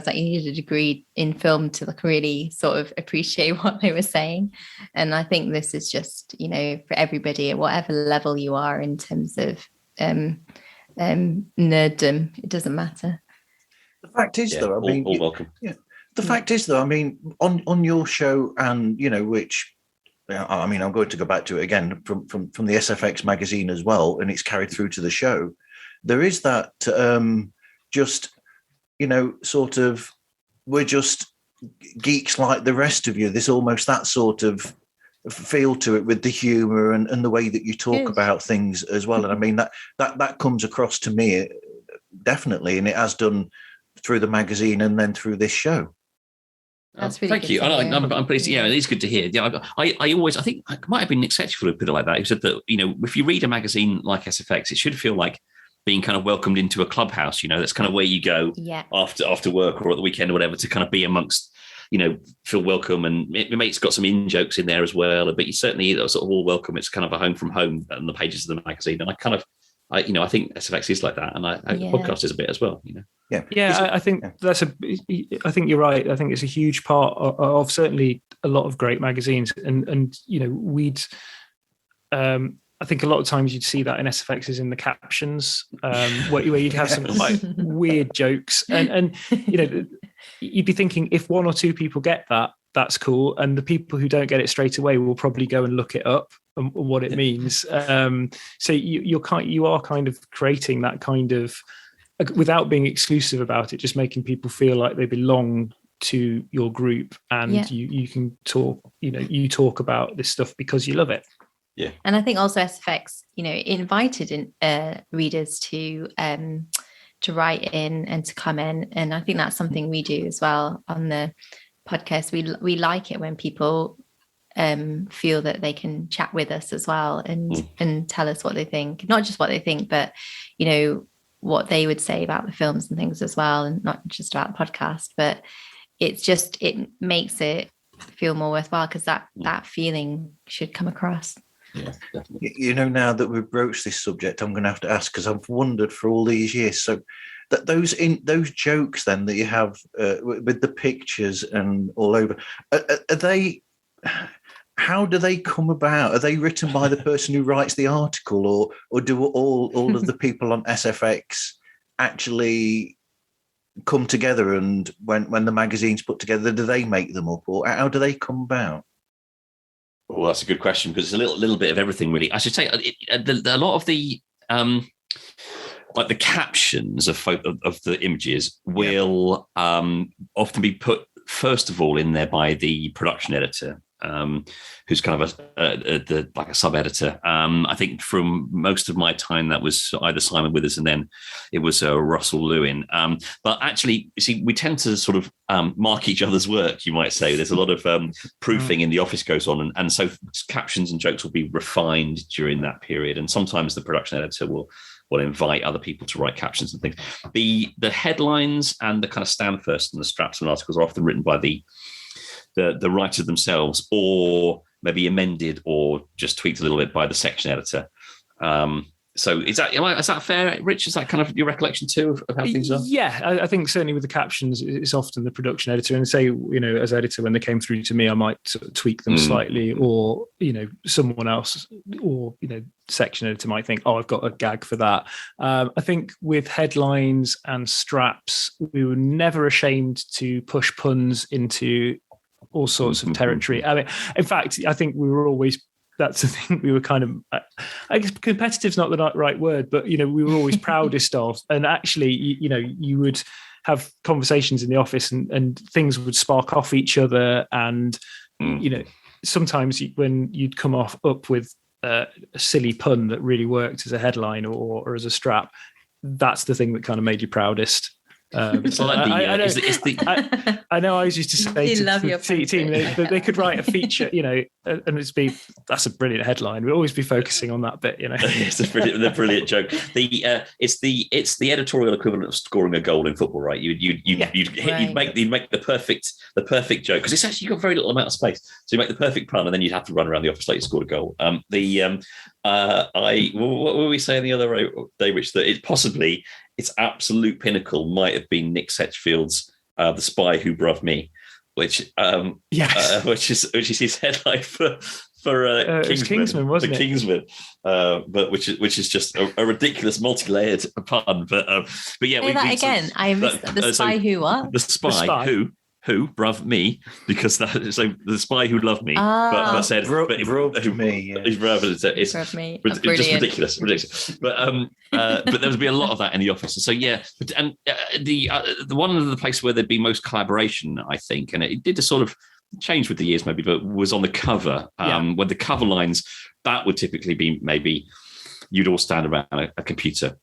like you needed a degree in film to like really sort of appreciate what they were saying. And I think this is just for everybody at whatever level you are in terms of nerddom, it doesn't matter. The fact is, though, all welcome. The fact is, though, on your show, and which. I'm going to go back to it again from the SFX magazine as well, and it's carried through to the show. There is that sort of, we're just geeks like the rest of you. There's almost that sort of feel to it with the humor and the way that you talk about things as well. And that comes across to me definitely, and it has done through the magazine and then through this show. That's really thank you. I'm pleased. Yeah, it is good to hear. Yeah, I think it might have been Nick Setchfield who put it like that. He said that if you read a magazine like SFX, it should feel like being kind of welcomed into a clubhouse. That's kind of where you go after work or at the weekend or whatever, to kind of be amongst, feel welcome. And it's got some in jokes in there as well. But you certainly sort of all welcome. It's kind of a home from home on the pages of the magazine. And I think SFX is like that, and the podcast is a bit as well. I think I think you're right. I think it's a huge part of certainly a lot of great magazines, and I think a lot of times you'd see that in SFXs in the captions, where you'd have some quite weird jokes, and you'd be thinking if one or two people get that, that's cool, and the people who don't get it straight away will probably go and look it up and what it means. So you are kind of creating that kind of, without being exclusive about it, just making people feel like they belong to your group, and you can talk. You talk about this stuff because you love it. Yeah, and I think also SFX, invited readers to write in and to come in, and I think that's something we do as well on the podcast. We like it when people feel that they can chat with us as well and tell us what they think, not just what they think, but what they would say about the films and things as well, and not just about the podcast. But it makes it feel more worthwhile, because that feeling should come across. Yeah, definitely. Now that we've broached this subject, I'm going to have to ask, because I've wondered for all these years. So that those jokes then that you have with the pictures and all over, are they? How do they come about? Are they written by the person who writes the article, or do all of the people on SFX actually come together, and when the magazine's put together, do they make them up, or how do they come about? Well, that's a good question, because it's a little bit of everything, really. I should say a lot of the like the captions of the images will often be put first of all in there by the production editor, who's kind of like a sub editor. I think from most of my time that was either Simon Withers and then it was Russell Lewin. But actually, you see, we tend to sort of mark each other's work, you might say. There's a lot of proofing in the office goes on, and so captions and jokes will be refined during that period. And sometimes the production editor will invite other people to write captions and things. The headlines and the kind of stand first and the straps and articles are often written by the writer themselves, or maybe amended or just tweaked a little bit by the section editor. So is that fair, Rich? Is that kind of your recollection too of how things are? Yeah, I think certainly with the captions, it's often the production editor. And say, as editor, when they came through to me, I might sort of tweak them slightly, or, someone else, or, section editor might think, oh, I've got a gag for that. I think with headlines and straps, we were never ashamed to push puns into all sorts of territory. I mean, in fact, I think we were always, that's the thing, we were kind of, I guess competitive's not the right word, but, we were always proudest of. And actually, you would have conversations in the office and things would spark off each other. And, sometimes when you'd come up with a silly pun that really worked as a headline or as a strap, that's the thing that kind of made you proudest. I know I used to say to the team they could write a feature, and that's a brilliant headline. We'll always be focusing on that bit, It's a brilliant joke. It's the editorial equivalent of scoring a goal in football, right? You'd make the perfect joke, because it's actually got very little amount of space. So you make the perfect pun, and then you'd have to run around the office like you scored a goal. What were we saying the other day, Rich? That its absolute pinnacle might have been Nick Setchfield's "The Spy Who Bruved Me," which is his headline for Kingsman, wasn't it? Kingsman, but which is just a ridiculous multi-layered pun. But yeah, say that again. I missed the spy who what? The spy who bruved me, because so the spy who loved me, but said bruved me. It's just ridiculous. But there would be a lot of that in the office. So yeah, the one of the places where there'd be most collaboration, I think, and it did a sort of change with the years maybe, but was on the cover. When the cover lines, that would typically be maybe you'd all stand around a computer.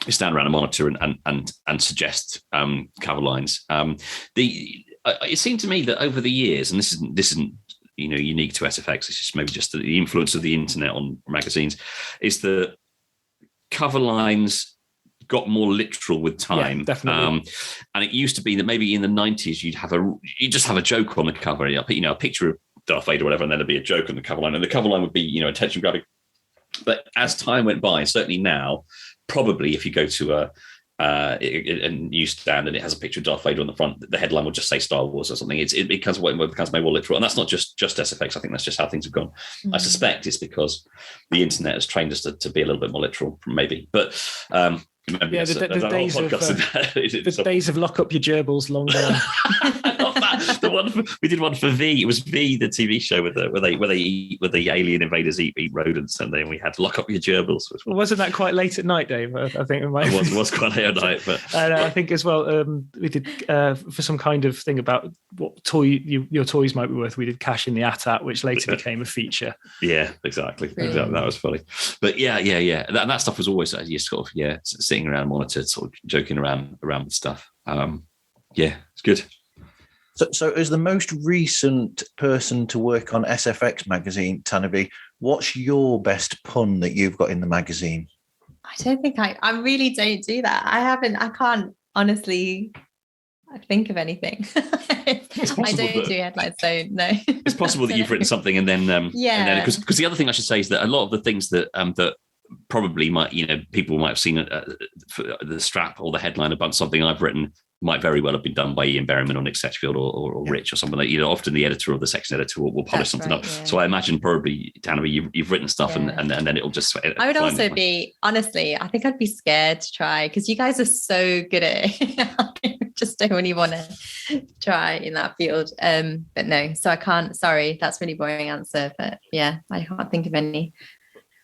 You stand around a monitor and suggest cover lines. It seemed to me that over the years, and this isn't unique to SFX, it's just maybe just the influence of the internet on magazines, is that cover lines got more literal with time. Yeah, definitely. And it used to be that maybe in the 90s you'd just have a joke on the cover, a picture of Darth Vader or whatever, and then there'd be a joke on the cover line, and the cover line would be attention grabbing But as time went by, certainly now, probably if you go to a newsstand and it has a picture of Darth Vader on the front, the headline will just say Star Wars or something. It becomes way more literal, and that's not just SFX. I think that's just how things have gone. I suspect it's because the internet has trained us to be a little bit more literal, maybe. But the days of lock up your gerbils long gone. We did one for V. It was V, the TV show where the alien invaders eat rodents, and then we had to lock up your gerbils. Wasn't that quite late at night, Dave? I think it was quite late at night, but I think as well we did for some kind of thing about what toy your toys might be worth. We did Cash in the AT-AT, which later became a feature. Yeah, exactly. That was funny. But yeah. That stuff was always sort of sitting around monitor, sort of joking around with stuff. It's good. So as the most recent person to work on SFX magazine, Tanavi, what's your best pun that you've got in the magazine? I don't think I really don't do that. I can't honestly think of anything. I don't do headlines, so no. It's possible that you've written something and then because the other thing I should say is that a lot of the things that probably might, people might have seen the strap or the headline about something I've written might very well have been done by Ian Berryman or Nick Setchfield or Rich or someone that, often the editor or the section editor will polish something up. Yeah. So I imagine probably, Tanavi, you've written stuff and then it'll just... I would also be, honestly, I think I'd be scared to try because you guys are so good at it. I just don't really want to try in that field. But no, so I can't, sorry, that's a really boring answer. But yeah, I can't think of any.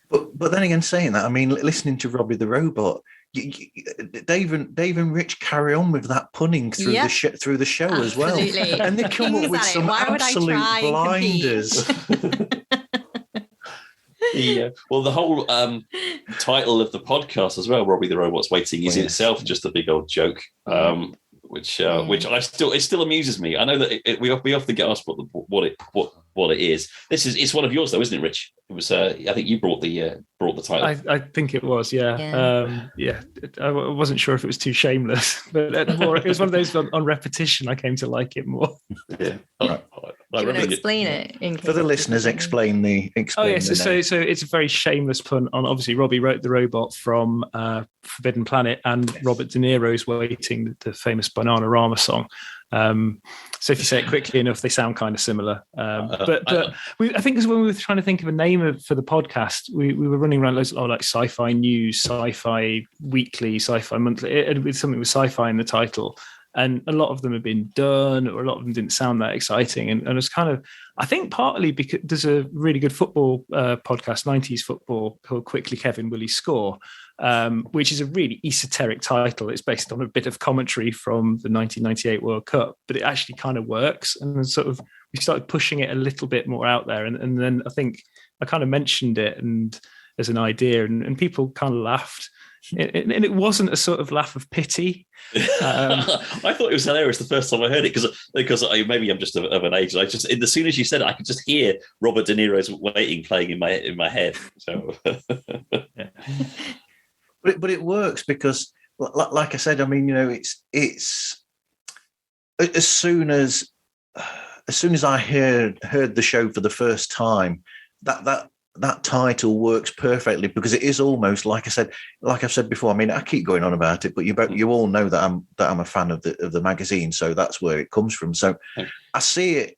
But then again, saying that, I mean, listening to Robby the Robot, Dave and Rich carry on with that punning through the show as well, and they come up with some absolute blinders. Well, the whole title of the podcast as well, Robby the Robot's Waiting, is in itself just a big old joke. Which it still amuses me. I know that we often get asked what it is. It's one of yours though, isn't it, Rich? It was. I think you brought the title. I think it was. Yeah. I wasn't sure if it was too shameless, but it was one of those on repetition. I came to like it more. Yeah. Do you want to explain it for the listeners? Explain the. So it's a very shameless pun on. Obviously, Robby wrote the robot from Forbidden Planet and Robert De Niro's Waiting, the famous Bananarama song. So if you say it quickly enough, they sound kind of similar. But I think because when we were trying to think of a name for the podcast, we were running around loads of like Sci-Fi News, Sci-Fi Weekly, Sci-Fi Monthly, with something with sci-fi in the title. And a lot of them had been done, or a lot of them didn't sound that exciting. And it's kind of, I think partly because there's a really good football podcast, 90s football, called Quickly Kevin, Will He Score? Which is a really esoteric title. It's based on a bit of commentary from the 1998 World Cup, but it actually kind of works. And then sort of we started pushing it a little bit more out there. And then I think I kind of mentioned it and as an idea, and people kind of laughed. And it wasn't a sort of laugh of pity. I thought it was hilarious the first time I heard it because maybe I'm just of an age. As soon as you said it, I could just hear Robert De Niro's Waiting playing in my head. So, yeah. But it works because, like I said, I mean, it's as soon as I heard the show for the first time, that title works perfectly because it is almost like I've said before. I mean, I keep going on about it, but you all know that I'm a fan of the magazine, so that's where it comes from. So I see it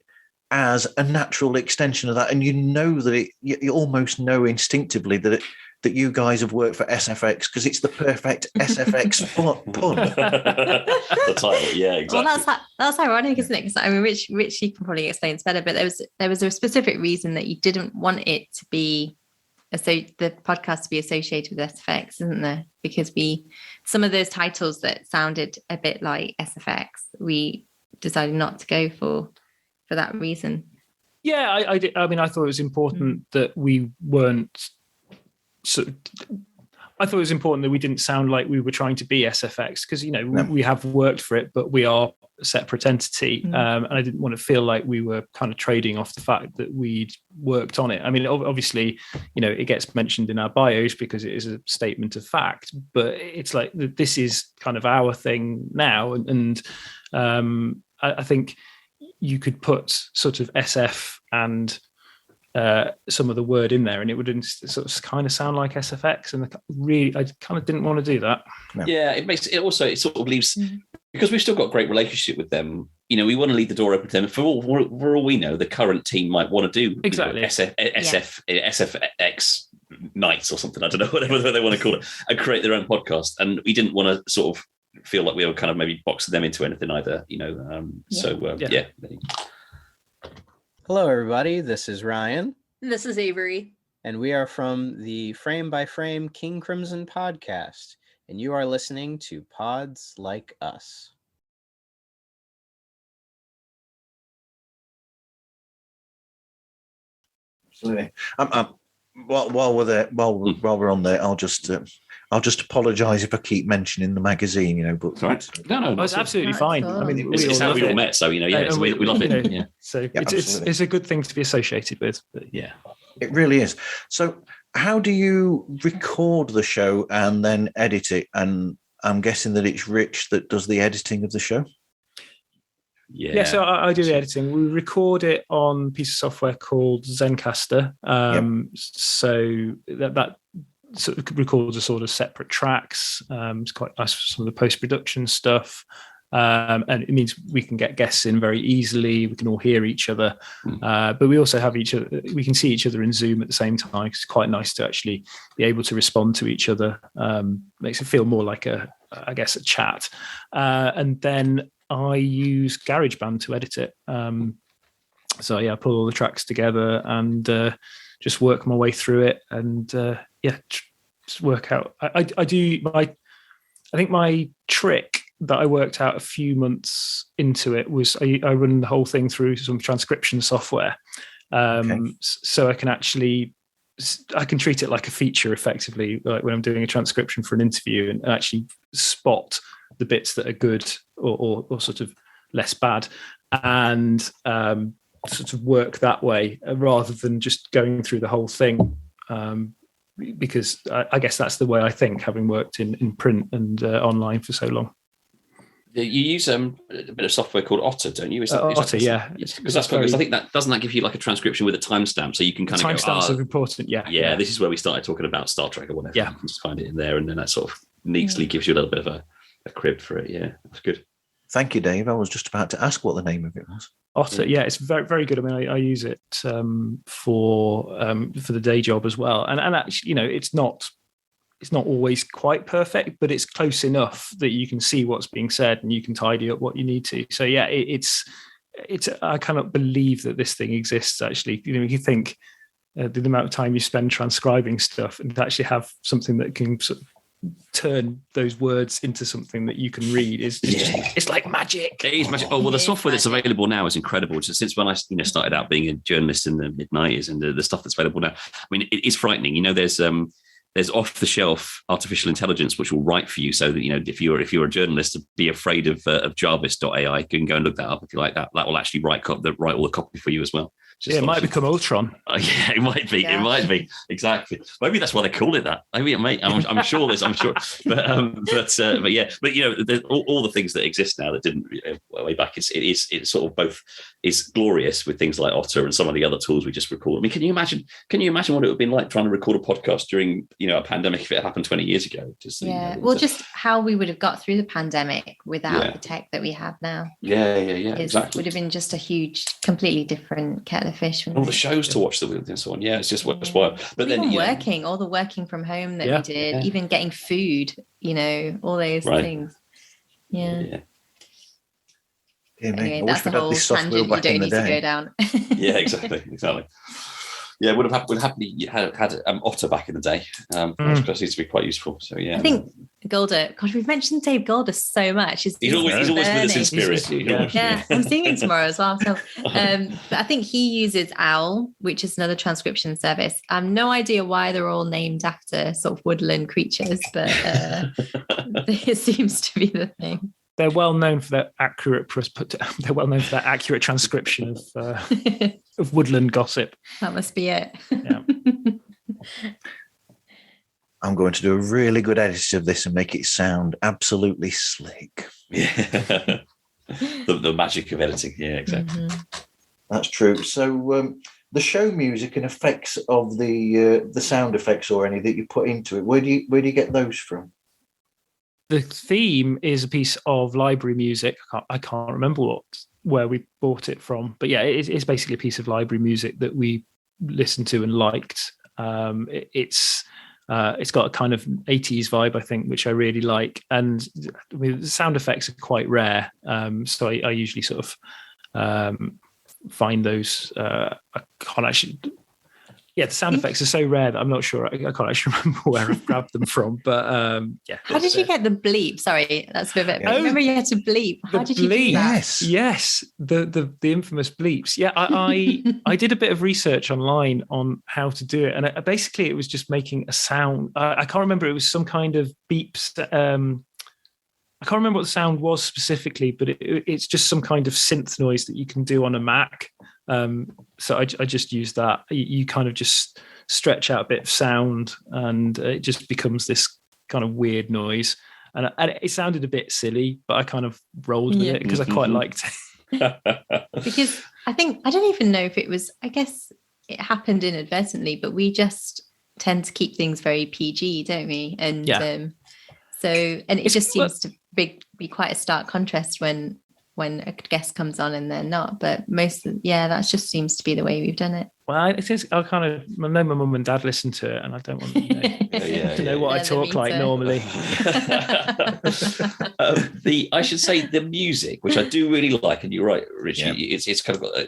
as a natural extension of that, and you know that you almost know instinctively that you guys have worked for SFX because it's the perfect SFX pun. The title, yeah, exactly. Well, that's ironic, isn't it? Because I mean, Rich, you can probably explain it better, but there was a specific reason that you didn't want it to be the podcast to be associated with SFX, isn't there? Because some of those titles that sounded a bit like SFX, we decided not to go for that reason. Yeah, I did. I mean, I thought it was important that we weren't. So I thought it was important that we didn't sound like we were trying to be SFX because, we have worked for it, but we are a separate entity. And I didn't want to feel like we were kind of trading off the fact that we'd worked on it. I mean, obviously, it gets mentioned in our bios because it is a statement of fact, but it's like this is kind of our thing now. And I think you could put sort of SF and some of the word in there, and it would sort of kind of sound like SFX, and I kind of didn't want to do that. Yeah, it sort of leaves, because we've still got a great relationship with them. We want to leave the door open to them. For all we know, the current team might want to do exactly SFX nights or something. I don't know, whatever they want to call it, and create their own podcast. And we didn't want to sort of feel like we were kind of maybe boxing them into anything either. Yeah. Hello, everybody. This is Ryan. This is Avery. And we are from the Frame by Frame King Crimson podcast. And you are listening to Pods Like Us. Absolutely. While we're there, while we're on there, I'll just apologise if I keep mentioning the magazine. But right. No, it's absolutely fine. I mean, it's how we all met, so we love it. Yeah. So it's a good thing to be associated with. But yeah, it really is. So, how do you record the show and then edit it? And I'm guessing that it's Rich that does the editing of the show. Yeah, so I do the editing. We record it on a piece of software called Zencaster. So that sort of records a sort of separate tracks. It's quite nice for some of the post-production stuff. And it means we can get guests in very easily. We can all hear each other. But we also have each other. We can see each other in Zoom at the same time. It's quite nice to actually be able to respond to each other. Makes it feel more like a chat. And then I use GarageBand to edit it. So I pull all the tracks together and just work my way through it, and just work out. I think my trick that I worked out a few months into it was I run the whole thing through some transcription software, so I can treat it like a feature effectively, like when I'm doing a transcription for an interview, and actually spot the bits that are good or sort of less bad, and sort of work that way rather than just going through the whole thing. Because I guess that's the way I think, having worked in print and online for so long. You use a bit of software called Otter, don't you? Otter, yeah. Because that's quite good. I think doesn't that give you like a transcription with a timestamp, so you can kind of go, timestamps are important. Yeah. This is where we started talking about Star Trek or whatever. Yeah, you can just find it in there, and then that sort of neatly gives you a little bit of a crib for it. Yeah, that's good. Thank you, Dave. I was just about to ask what the name of it was. Otter, yeah, it's very, very good. I mean, I use it for the day job as well, and actually, it's not always quite perfect, but it's close enough that you can see what's being said and you can tidy up what you need to. So yeah, it's. I cannot believe that this thing exists. Actually, you think the amount of time you spend transcribing stuff, and to actually have something that can sort of turn those words into something that you can read is it's like magic. It is magic. Oh well, the software that's available now is incredible. Just since when I started out being a journalist in the mid-90s, and the stuff that's available now, I mean, it is frightening. There's off-the-shelf artificial intelligence which will write for you, so that if you're a journalist, to be afraid of Jarvis.ai, you can go and look that up if you like. That will actually write all the copy for you as well. It might become Ultron. Yeah, it might be. Yeah. It might be, exactly. Maybe that's why they call it that. Maybe it may. I'm sure there's. I'm sure, but yeah. But there's all the things that exist now that didn't way back. It's sort of both is glorious with things like Otter and some of the other tools we just record. I mean, can you imagine what it would have been like trying to record a podcast during a pandemic if it happened 20 years ago? Just how we would have got through the pandemic without the tech that we have now. Yeah. Exactly. Would have been just a huge, completely different kettle of fish. All the shows to watch and so on. Yeah, it's just what's wild. But even all the working from home that we did, even getting food, all those things. Yeah. Anyway, that's the whole tangent you don't need to go down. Yeah, exactly. Yeah, would have happily had Otter back in the day. Because it used to be quite useful. So yeah, I think Golder. Gosh, we've mentioned Dave Golder so much. He's always with us in spirit. Yeah, I'm seeing him tomorrow as well. So, but I think he uses Owl, which is another transcription service. I have no idea why they're all named after sort of woodland creatures, but it seems to be the thing. They're well known for their accurate transcription of woodland gossip. That must be it. Yeah. I'm going to do a really good edit of this and make it sound absolutely slick. Yeah. the magic of editing. Yeah, exactly. That's true. So the show music and effects of the sound effects or any that you put into it, where do you get those from? The theme is a piece of library music. I can't remember where we bought it from, but yeah, it's basically a piece of library music that we listened to and liked. It's got a kind of 80s vibe, I think, which I really like. And the sound effects are quite rare. So I usually sort of find those. I can't actually. Yeah, the sound effects are so rare that I'm not sure. I can't actually remember where I've grabbed them from. But yeah. How did you get the bleep? Sorry, that's a bit. I remember you had to bleep. How did you do that? Yes, the infamous bleeps. Yeah, I did a bit of research online on how to do it, and basically it was just making a sound. I can't remember. It was some kind of beeps. I can't remember what the sound was specifically, but it's just some kind of synth noise that you can do on a Mac. So I just use that. You kind of just stretch out a bit of sound, and it just becomes this kind of weird noise. And it sounded a bit silly, but I kind of rolled with it because I quite liked it. Because I don't even know if it was. I guess it happened inadvertently, but we just tend to keep things very PG, don't we? And it just seems to be quite a stark contrast when a guest comes on and they're not. But that just seems to be the way we've done it. Well, I know my mum and dad listen to it, and I don't want to know what I talk like normally. I should say the music, which I do really like, and you're right, Richie. Yeah. It's kind of got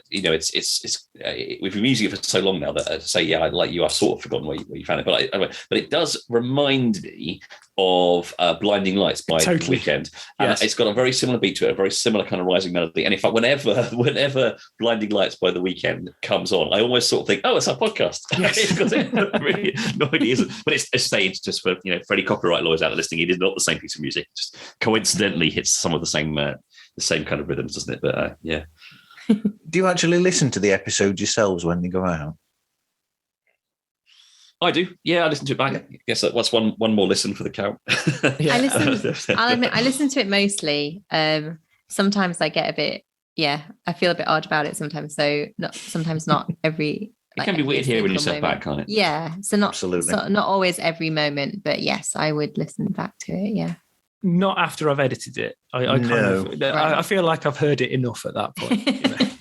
we've been using it for so long now that I say, yeah, I like you. I've sort of forgotten where you found it, but it does remind me of Blinding Lights by The Weeknd. And it's got a very similar beat to it, a very similar kind of rising melody. And in fact, whenever Blinding Lights by The Weeknd comes on, I always sort of think, oh, it's our podcast. Yes. Because it really, no, it isn't. But it's just for for any copyright lawyers out there listening, it is not the same piece of music. It just coincidentally hits some of the same kind of rhythms, doesn't it? But yeah. Do you actually listen to the episodes yourselves when they go out? I do. Yeah, I listen to it back. I guess that's one more listen for the count. I'll admit, I listen to it mostly. Sometimes I get a bit, I feel a bit odd about it sometimes. So sometimes not every. It can be weird hearing yourself back, can't it? Yeah. So not always every moment, but yes, I would listen back to it. Yeah. Not after I've edited it. I feel like I've heard it enough at that point.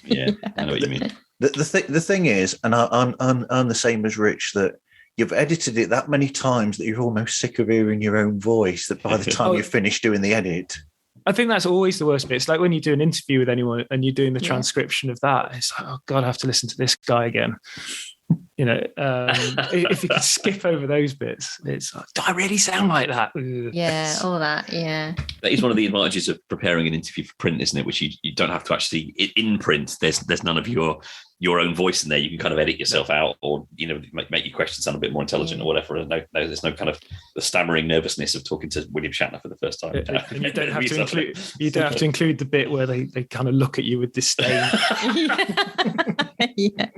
Yeah, I know what you mean. The thing is, and I'm the same as Rich, that you've edited it that many times that you're almost sick of hearing your own voice, that by the time you finish doing the edit. I think that's always the worst bit. It's like when you do an interview with anyone and you're doing the transcription of that, it's like, oh God, I have to listen to this guy again. If you could skip over those bits, it's like, do I really sound like that? Yeah, all that, yeah. That is one of the advantages of preparing an interview for print, isn't it? Which you don't have to actually, in print, there's none of your own voice in there. You can kind of edit yourself out, or make your questions sound a bit more intelligent or whatever. There's no kind of the stammering nervousness of talking to William Shatner for the first time. And you don't have to include the bit where they kind of look at you with disdain. Yeah.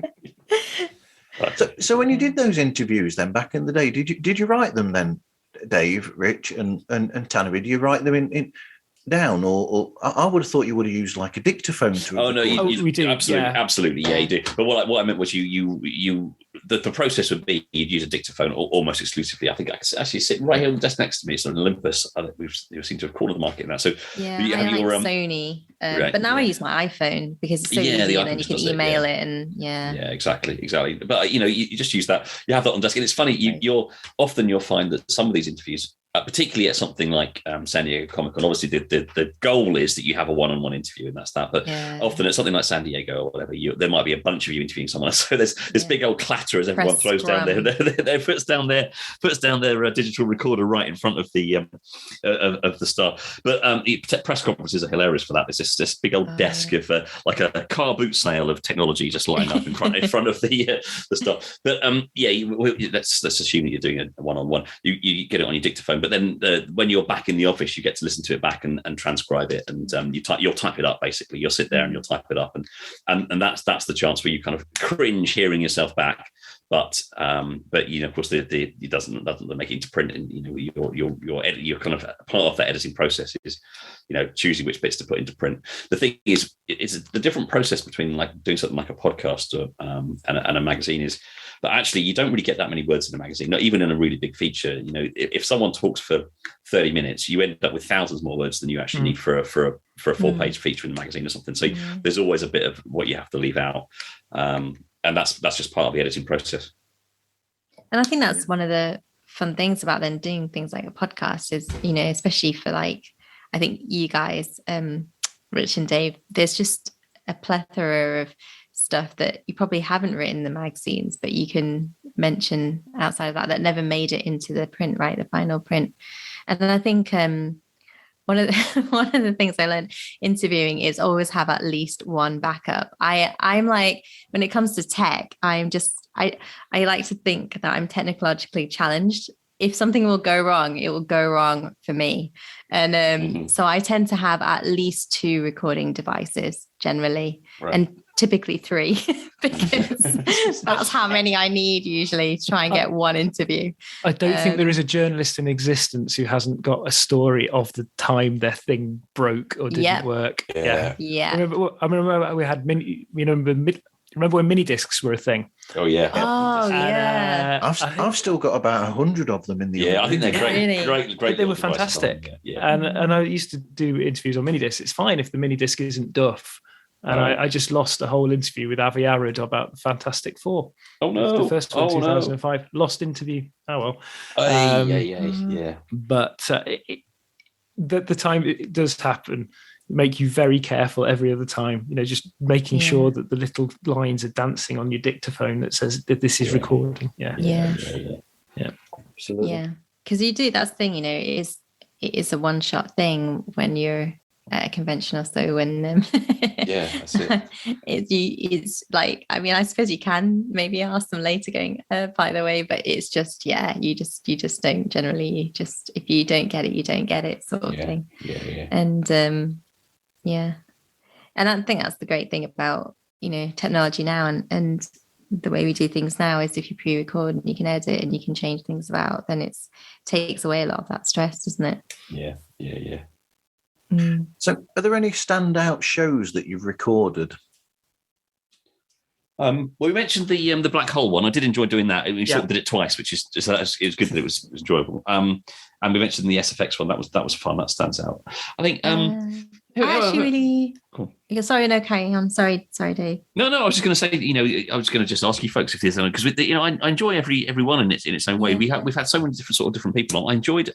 So when you did those interviews then back in the day, did you write them then, Dave, Rich, and Tanavi? Do you write them in down, or I would have thought you would have used like a dictaphone to. Oh no, we do absolutely, yeah, you do. But what I meant was the process would be you'd use a dictaphone almost exclusively. I think I could actually sit right here on the desk next to me. It's an Olympus. We seem to have cornered the market now. So yeah, I like Sony, but now I use my iPhone because it's so easy, and then you can email it, and yeah, exactly. But you just use that. You have that on desk, and it's funny. You'll find that some of these interviews. Particularly at something like San Diego Comic-Con, obviously the goal is that you have a one-on-one interview, and that's that. But often at something like San Diego or whatever, there might be a bunch of you interviewing someone. So there's this big old clatter as everyone throws down their puts down their digital recorder right in front of the star. But press conferences are hilarious for that. There's this big old desk of like a car boot sale of technology just lined up in front of the star. But let's assume that you're doing a one-on-one. You get it on your dictaphone. But then when you're back in the office, you get to listen to it back and transcribe it, and you'll type it up. Basically, you'll sit there and you'll type it up, and that's the chance where you kind of cringe hearing yourself back. But you know, of course, it doesn't make it into print, and you know, you're kind of part of that editing process is, you know, choosing which bits to put into print. The thing is, it's the different process between like doing something like a podcast or and a magazine is that actually you don't really get that many words in a magazine, not even in a really big feature. You know, if someone talks for 30 minutes, you end up with thousands more words than you actually need for a 4-page feature in the magazine or something. So there's always a bit of what you have to leave out. And that's just part of the editing process. And I think that's one of the fun things about then doing things like a podcast is, you know, especially for like, I think you guys, Rich and Dave, there's just a plethora of stuff that you probably haven't written in the magazines, but you can mention outside of that never made it into the print, right? The final print. And then I think one of the things I learned interviewing is always have at least one backup. I'm like, when it comes to tech, I like to think that I'm technologically challenged. If something will go wrong, it will go wrong for me. And so I tend to have at least 2 recording devices generally, and typically 3 because that's how many I need usually to try and get one interview. I don't think there is a journalist in existence who hasn't got a story of the time their thing broke or didn't work. Yeah. I remember we had remember when mini discs were a thing? Oh yeah. Oh yeah. I've still got about 100 of them in the. Yeah, I think they're great. Really? Great. They were fantastic. And I used to do interviews on mini discs. It's fine if the mini disc isn't duff. And I just lost a whole interview with Avi Arad about the Fantastic Four. Oh no! The first one, 2005. Lost interview. Oh well. Yeah. But the time it does happen, make you very careful every other time. You know, just making sure that the little lines are dancing on your dictaphone that says that this is recording. Yeah. Absolutely. Yeah, because you do. That's the thing. You know, it is a one-shot thing when you're at a convention or so. When that's it. It's like, I mean, I suppose you can maybe ask them later, going, by the way, but it's just, you just don't generally. Just if you don't get it, you don't get it, sort of thing. And and I think that's the great thing about, you know, technology now and the way we do things now is if you pre-record and you can edit and you can change things about, then it takes away a lot of that stress, doesn't it? Yeah. So are there any standout shows that you've recorded? Well, we mentioned the black hole one. I did enjoy doing that. We sort of did it twice, which is just it was good that it was enjoyable. And we mentioned the SFX one. That was fun. That stands out. I think. Really cool. Sorry, no, carrying on. Sorry, Dave. No. I was just going to say, you know, I was going to just ask you folks if there's anyone, because you know, I enjoy every one in its own way. We've had so many different people. I enjoyed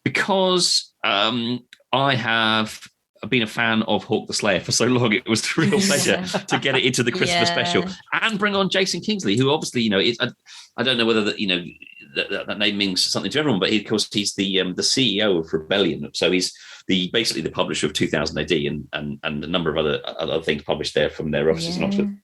because I have been a fan of Hawk the Slayer for so long. It was a real pleasure to get it into the Christmas special and bring on Jason Kingsley, who obviously, you know, I don't know whether that, you know, that name means something to everyone, but of course he's the CEO of Rebellion. So he's basically the publisher of 2000 AD and a number of other things published there from their offices in Oxford.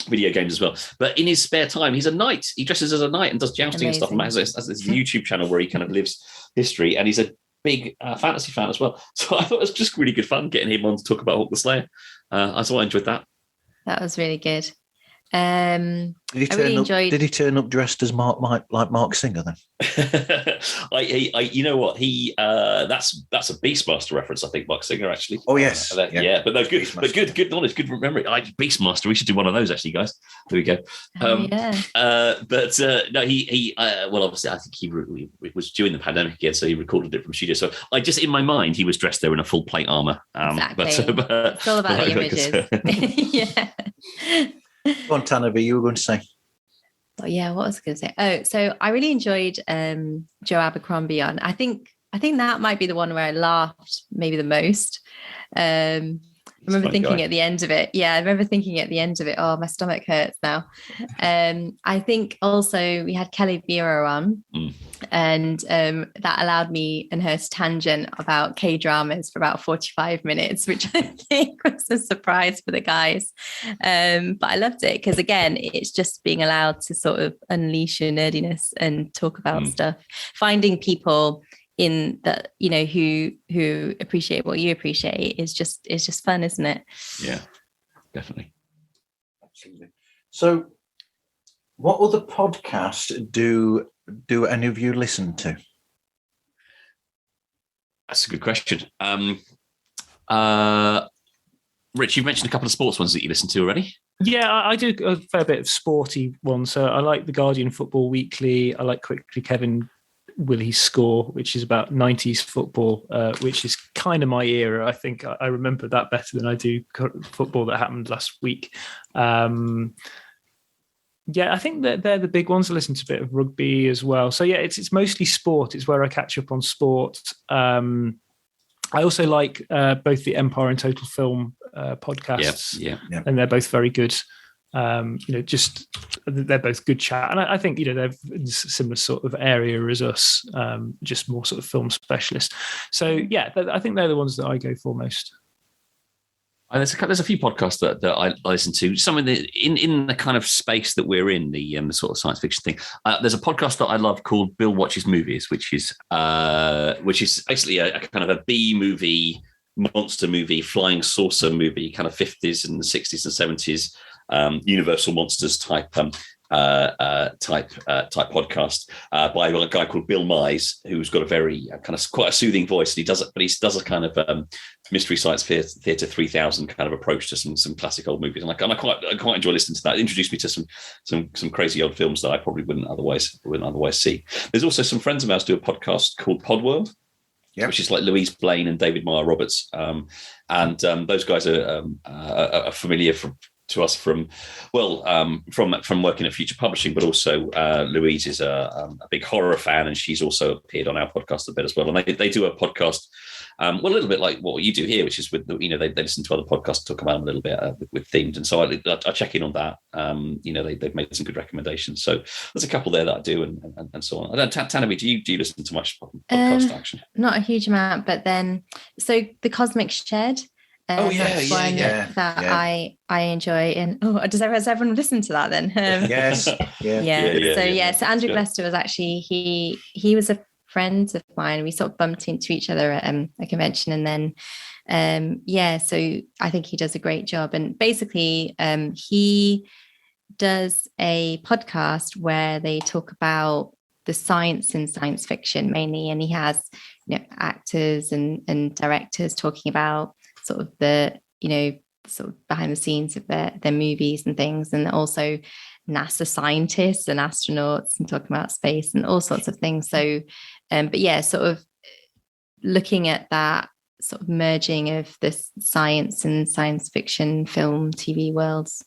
Video games as well. But in his spare time, he's a knight. He dresses as a knight and does jousting and stuff. And has this YouTube channel where he kind of lives history, and he's a big fantasy fan as well. So I thought it was just really good fun getting him on to talk about Hawk the Slayer. So I enjoyed that. That was really good. Did he turn up dressed as Mark Singer then? You know what? That's a Beastmaster reference, I think, Mark Singer actually. Oh yes, but no, good knowledge, good memory. Beastmaster. We should do one of those actually, guys. There we go. No, he well, obviously, I think he was during the pandemic again, so he recorded it from studio. So I just in my mind, he was dressed there in a full plate armor. Exactly. It's all about the images. Yeah. Go on, Tanavi, you were going to say. Oh yeah, what was I going to say? Oh, so I really enjoyed Joe Abercrombie on. I think that might be the one where I laughed maybe the most. I remember thinking at the end of it. Yeah, I remember thinking at the end of it, oh, my stomach hurts now. I think also we had Kelly Vera on, and that allowed me and her to tangent about K-dramas for about 45 minutes, which I think was a surprise for the guys. But I loved it because, again, it's just being allowed to sort of unleash your nerdiness and talk about stuff, finding people in that, you know, who appreciate what you appreciate is just fun, isn't it? Yeah, definitely. Absolutely. So What other podcast do any of you listen to? That's a good question. Rich, you've mentioned a couple of sports ones that you listen to already. Yeah, I do a fair bit of sporty ones. So I like the Guardian Football Weekly. I like Quickly Kevin Will He Score, which is about 90s football, which is kind of my era. I think I remember that better than I do football that happened last week. Yeah, I think that they're the big ones. I listen to a bit of rugby as well. So yeah, it's mostly sport. It's where I catch up on sport. I also like both the Empire and Total Film podcasts. Yeah. And they're both very good. Just they're both good chat, and I think they're in a similar sort of area as us, just more sort of film specialists. So yeah, I think they're the ones that I go for most. And there's a few podcasts that I listen to. Some in the kind of space that we're in, the sort of science fiction thing. There's a podcast that I love called Bill Watches Movies, which is basically a kind of a B movie, monster movie, flying saucer movie, kind of 50s and 60s and 70s, Universal Monsters type podcast by a guy called Bill Mize, who's got a very kind of quite a soothing voice. And he does a kind of mystery science theatre 3000 kind of approach to some classic old movies. And I quite enjoy listening to that. It introduced me to some crazy old films that I probably wouldn't otherwise see. There's also some friends of ours do a podcast called Podworld. Yeah. Which is like Louise Blaine and David Meyer Roberts, and those guys are familiar to us from working at Future Publishing, but also Louise is a big horror fan, and she's also appeared on our podcast a bit as well. And they do a podcast, a little bit like what you do here, which is with they listen to other podcasts, talk about them a little bit with themes. And so I check in on that. They've made some good recommendations. So there's a couple there that I do, and so on. I don't, Tanavi, do you listen to much podcast action? Not a huge amount, but then so the Cosmic Shed. I enjoy. And has everyone listened to that then? Yes. So Andrew Glester was actually he was a friend of mine. We sort of bumped into each other at a convention, and then so I think he does a great job. And basically he does a podcast where they talk about the science in science fiction mainly, and he has actors and directors talking about sort of the sort of behind the scenes of their movies and things, and also NASA scientists and astronauts and talking about space and all sorts of things. So sort of looking at that sort of merging of this science and science fiction film TV worlds.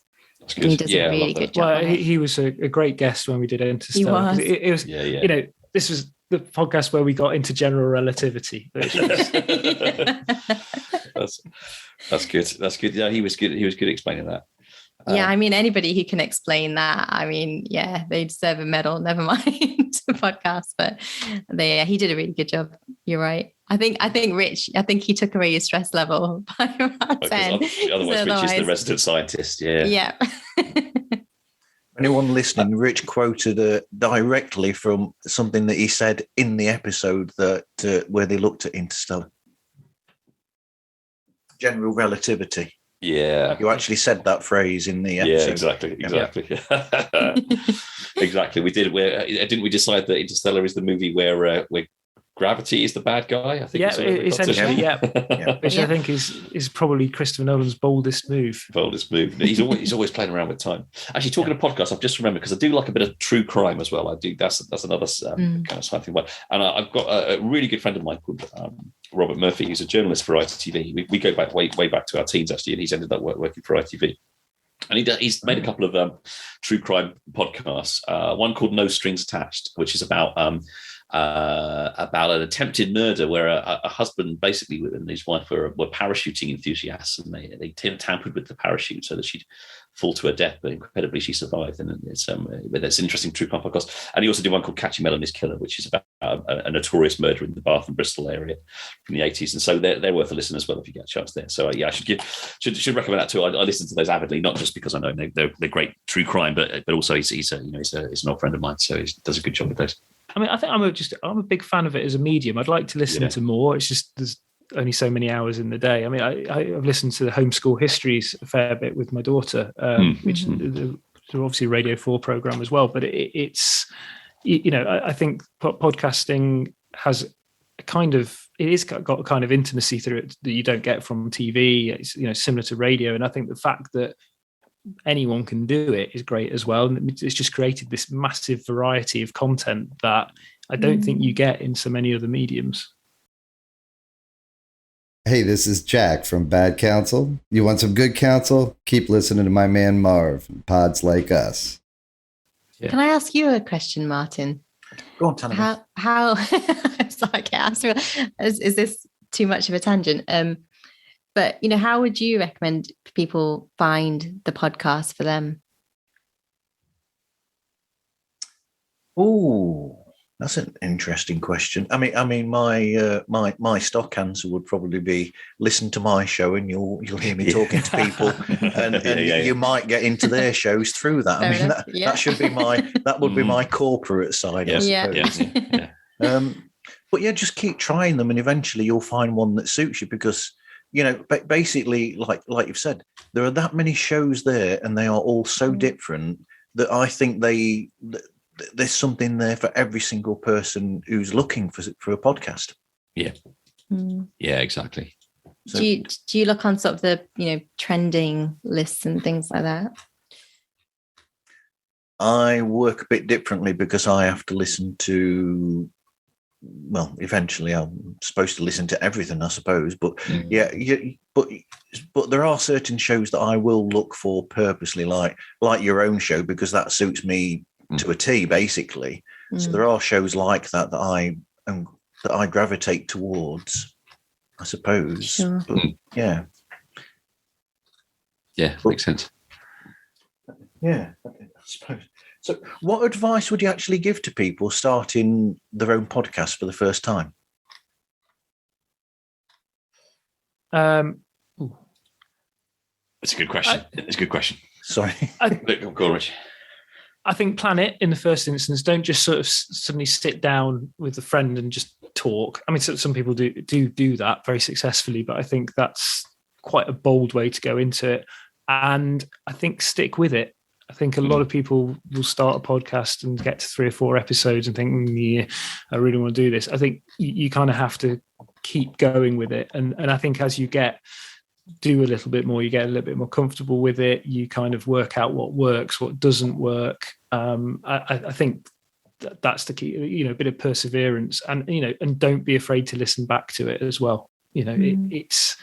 And he does a really good job. Well, he was a great guest when we did Interstellar. It was this was the podcast where we got into general relativity. That's good. That's good. Yeah, he was good. He was good explaining that. I mean, anybody who can explain that, I mean, they deserve a medal. Never mind the podcast, but he did a really good job. You're right. I think Rich. I think he took away your stress level by about 10. Otherwise, Rich is the resident scientist. Yeah. Yeah. Anyone listening, Rich quoted directly from something that he said in the episode that where they looked at Interstellar. General relativity. Yeah. You actually said that phrase in the episode. Yeah, exactly. Exactly. We did. Didn't we decide that Interstellar is the movie where gravity is the bad guy? I think. Essentially, which I think is probably Christopher Nolan's boldest move. He's always playing around with time. Actually, talking of podcasts, I've just remembered because I do like a bit of true crime as well. I do. That's another kind of sci-fi one. And I've got a really good friend of mine called Robert Murphy, who's a journalist for ITV. We go back way back to our teens actually, and he's ended up working for ITV. And he's made a couple of true crime podcasts. One called No Strings Attached, which is about an attempted murder where a husband basically and his wife were parachuting enthusiasts, and they tampered with the parachute so that she'd fall to her death, but incredibly she survived. And it's an interesting true crime podcast. And he also did one called Catching Melanie's Killer, which is about a notorious murder in the Bath and Bristol area from the 80s. And so they're worth a listen as well if you get a chance there. So I should recommend that too. I listen to those avidly, not just because I know they're great true crime, but also he's an old friend of mine, so he does a good job with those. I mean, I think I'm a big fan of it as a medium. I'd like to listen to more. It's just there's only so many hours in the day. I mean, I've listened to the Homeschool Histories a fair bit with my daughter, which so obviously a Radio 4 program as well, but it's, I think podcasting has it is got a kind of intimacy through it that you don't get from TV. It's, similar to radio. And I think the fact that anyone can do it is great as well. And it's just created this massive variety of content that I don't think you get in so many other mediums. Hey, this is Jack from Bad Counsel. You want some good counsel? Keep listening to my man Marv, Pods Like Us. Yeah. Can I ask you a question, Martin? Go on, Tanavi. How sorry, is this too much of a tangent? But how would you recommend people find the podcast for them? Oh, that's an interesting question. I mean, my stock answer would probably be listen to my show, and you'll hear me talking to people, and you might get into their shows through that. I mean, that should be that would be my corporate side, I suppose. But yeah, just keep trying them, and eventually you'll find one that suits you, because basically, like you've said, there are that many shows there, and they are all so different that I think there's something there for every single person who's looking for a podcast. Yeah. Yeah, exactly. So, do you look on sort of the trending lists and things like that? I work a bit differently because I have to listen to, well, eventually I'm supposed to listen to everything, I suppose. But but there are certain shows that I will look for purposely, like your own show, because that suits me to a T, basically. So there are shows like that that I gravitate towards, I suppose. Sure. But, yeah, makes sense. Yeah, I suppose. So what advice would you actually give to people starting their own podcast for the first time? It's a good question. It's a good question. Sorry. Go on, Rich. I think plan it in the first instance. Don't just sort of suddenly sit down with a friend and just talk. I mean, some people do that very successfully, but I think that's quite a bold way to go into it. And I think stick with it. I think a lot of people will start a podcast and get to 3 or 4 episodes and think, yeah, I really want to do this. I think you kind of have to keep going with it. And I think as you do a little bit more, you get a little bit more comfortable with it. You kind of work out what works, what doesn't work. I think that's the key, a bit of perseverance, and, and don't be afraid to listen back to it as well. It's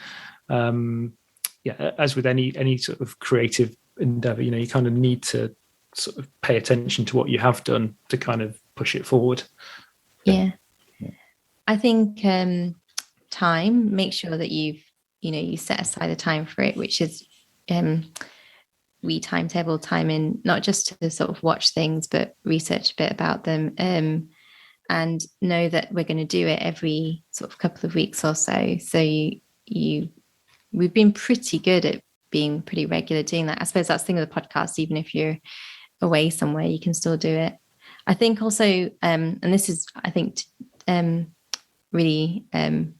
as with any sort of creative endeavor, you kind of need to sort of pay attention to what you have done to kind of push it forward. Yeah. I think time, make sure that you set aside the time for it, which is we timetable time in, not just to sort of watch things, but research a bit about them, and know that we're going to do it every sort of couple of weeks or so. So we've been pretty good at being pretty regular doing that. I suppose that's the thing with the podcast, even if you're away somewhere, you can still do it. I think also, and this is, I think, really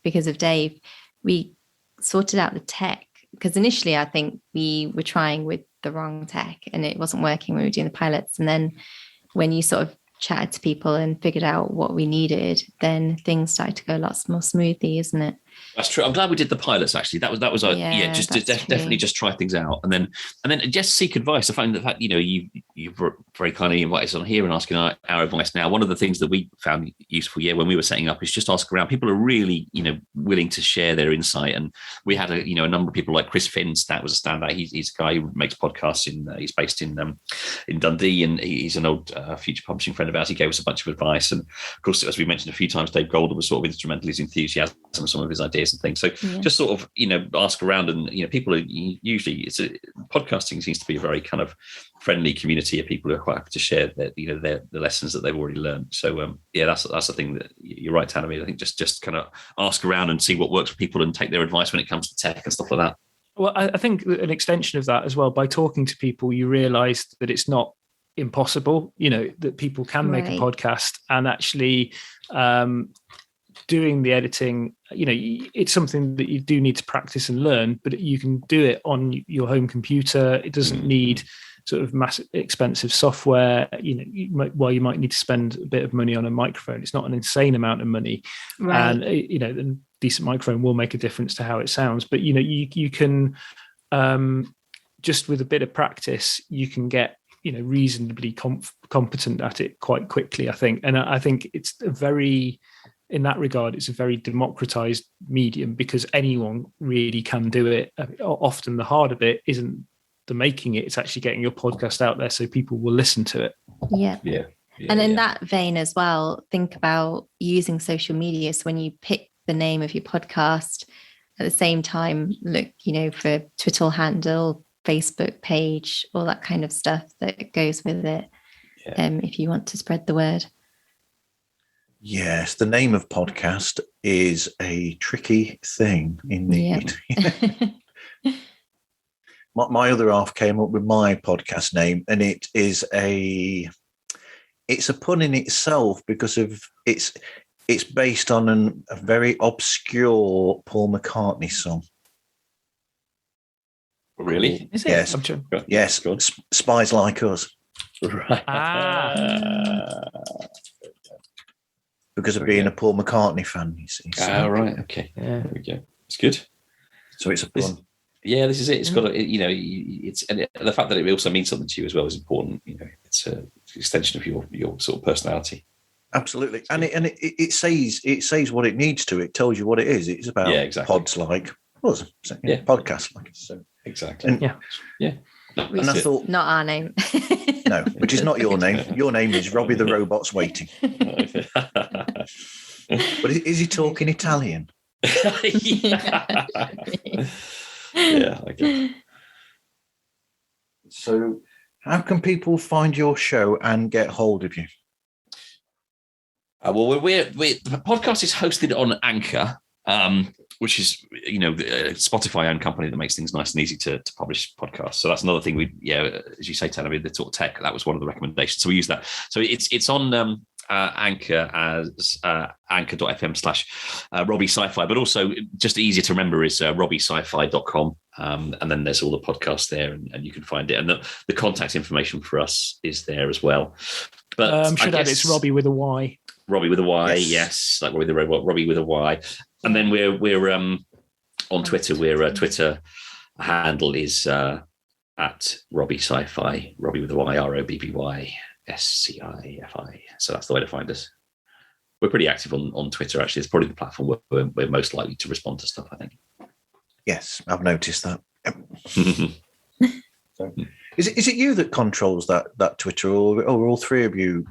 because of Dave, we sorted out the tech, because initially I think we were trying with the wrong tech and it wasn't working when we were doing the pilots. And then when you sort of chatted to people and figured out what we needed, then things started to go a lot more smoothly, isn't it? That's true. I'm glad we did the pilots. Actually, that was just to definitely just try things out, and then just seek advice. I find the fact you very kindly invited us on here and asking our advice. Now, one of the things that we found useful, when we were setting up, is just ask around. People are really willing to share their insight, and we had a number of people like Chris Finns. That was a standout. He's a guy who makes podcasts he's based in Dundee, and he's an old future publishing friend of ours. He gave us a bunch of advice, and of course, as we mentioned a few times, Dave Golden was sort of instrumental. His enthusiasm, some of his ideas and things. So just sort of ask around, and people are usually podcasting seems to be a very kind of friendly community of people who are quite happy to share the lessons that they've already learned. So that's the thing that you're right, Tanavi. I think just kind of ask around and see what works for people and take their advice when it comes to tech and stuff like that. Well, I think an extension of that as well, by talking to people, you realize that it's not impossible, that people can make a podcast, and actually doing the editing, it's something that you do need to practice and learn, but you can do it on your home computer. It doesn't need sort of massive expensive software. While you might need to spend a bit of money on a microphone, it's not an insane amount of money. Right. And a decent microphone will make a difference to how it sounds. But you can just with a bit of practice, you can get reasonably competent at it quite quickly, I think. And I think it's in that regard, it's a very democratized medium because anyone really can do it. Often the harder bit isn't the making it, it's actually getting your podcast out there so people will listen to it. Yeah. And in that vein as well, think about using social media. So when you pick the name of your podcast, at the same time, look, for Twitter handle, Facebook page, all that kind of stuff that goes with it. If you want to spread the word. Yes, the name of podcast is a tricky thing indeed. Yeah. My other half came up with my podcast name, and it's a pun in itself because of it's based on a very obscure Paul McCartney song. Really? Is it? Yes. Yes. Spies Like Us. Right. Because of being a Paul McCartney fan, you see. So. Right. Okay. Yeah. There we go. It's good. So it's a pun. This is it. It's got the fact that it also means something to you as well is important. It's an extension of your sort of personality. Absolutely, and it says what it needs to. It tells you what it is. It's about pods like podcasts like. So exactly. And, And I thought not our name. No, which is not your name. Your name is Robby the Robot's Waiting. But is he talking Italian? Yeah, okay. So how can people find your show and get hold of you? Well, the podcast is hosted on Anchor, which is, a Spotify owned company that makes things nice and easy to publish podcasts. So that's another thing as you say, Tanavi, the sort of tech, that was one of the recommendations. So we use that. So it's on Anchor as anchor.fm/Robby Sci-Fi, but also just easier to remember is robbysci-fi.com. And then there's all the podcasts there and you can find it. And the contact information for us is there as well. But should add it's Robby with a Y. Robby with a Y, yes, like Robby the Robot, Robby with a Y. And then we're on Twitter. We're Twitter handle is at Robby Sci-Fi, Robby with a Y, ROBBYSCIFI. So that's the way to find us. We're pretty active on Twitter. Actually, it's probably the platform where we're most likely to respond to stuff, I think. Yes, I've noticed that. So, is it you that controls that Twitter, or are all three of you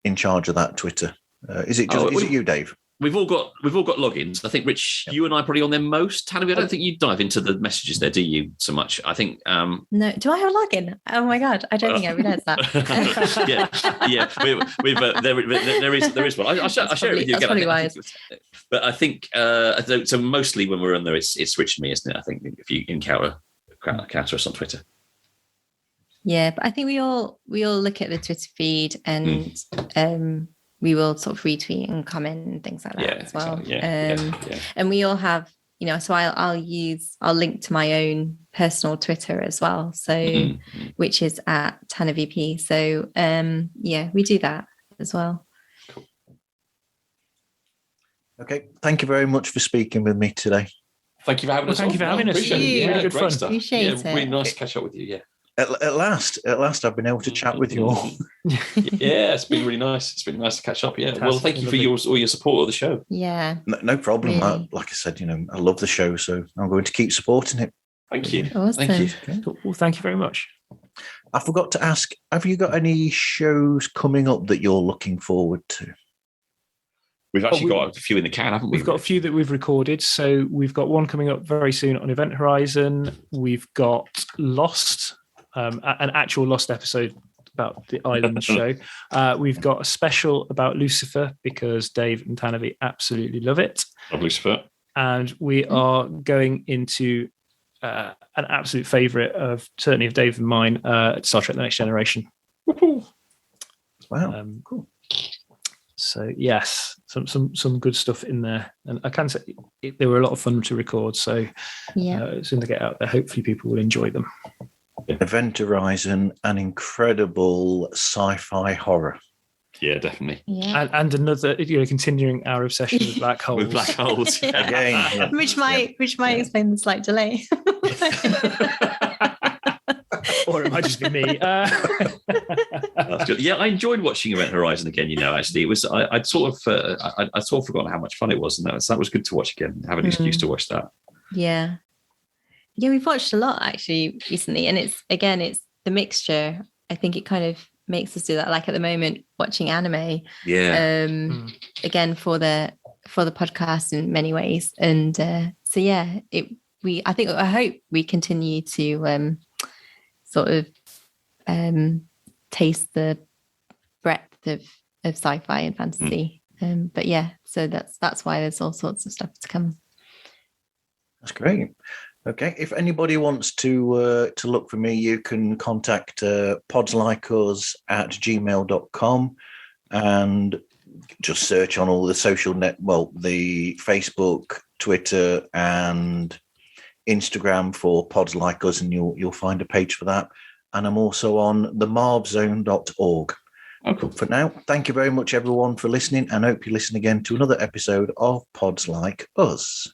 in charge of that Twitter? Is it you, Dave? We've all got logins. I think, Rich, you and I are probably on there most. Tanavi, I don't think you dive into the messages there, do you? So much. I think. No, do I have a login? Oh my god, I don't think I realised that. There is one. I'll share it with you again. That's probably wise. But I think so. Mostly when we're on there, it's Rich and me, isn't it? I think if you encounter us on Twitter. Yeah, but I think we all look at the Twitter feed and we will sort of retweet and comment and things like that as well. Exactly. And we all have, so I'll link to my own personal Twitter as well. So, which is at TanaviP. So, we do that as well. Cool. Okay. Thank you very much for speaking with me today. Thank you for having us. Thank you for having us. Appreciate it. Yeah, good fun. Stuff. Appreciate it. Really nice to catch up with you. Yeah. At last, I've been able to chat with you all. Yeah, it's been really nice. It's been nice to catch up. Yeah. Well, thank you for all your support of the show. Yeah. No problem. Really. Like I said, I love the show, so I'm going to keep supporting it. Thank you. Awesome. Thank you. Okay. Well, thank you very much. I forgot to ask, have you got any shows coming up that you're looking forward to? We've actually got a few in the can, haven't we? We've got a few that we've recorded. So we've got one coming up very soon on Event Horizon. We've got Lost, an actual Lost episode about the Island show. We've got a special about Lucifer because Dave and Tanavi absolutely love it. Love Lucifer. And we are going into an absolute favourite of certainly of Dave and mine, Star Trek: The Next Generation. Wow, cool. So yes, some good stuff in there, and I can say they were a lot of fun to record. So as soon as they get out there, hopefully people will enjoy them. Event Horizon, an incredible sci-fi horror. Yeah, definitely. Yeah. And another, continuing our obsession with black holes. With black holes. Yeah. Again, yeah. which might explain the slight delay. Or it might just be me. That's good. Yeah, I enjoyed watching Event Horizon again. Actually, it was I'd sort of forgotten how much fun it was, and that was good to watch again. Have an excuse to watch that. Yeah, we've watched a lot actually recently, and it's the mixture. I think it kind of makes us do that. Like at the moment, watching anime. Yeah. Again for the podcast in many ways, and so yeah, I hope we continue to sort of taste the breadth of sci-fi and fantasy. But yeah, so that's why there's all sorts of stuff to come. That's great. Okay, if anybody wants to look for me, you can contact podslikeus@gmail.com and just search on all the social the Facebook, Twitter, and Instagram for Pods Like Us, and you'll find a page for that. And I'm also on the marvzone.org. Oh, cool. For now, thank you very much, everyone, for listening, and hope you listen again to another episode of Pods Like Us.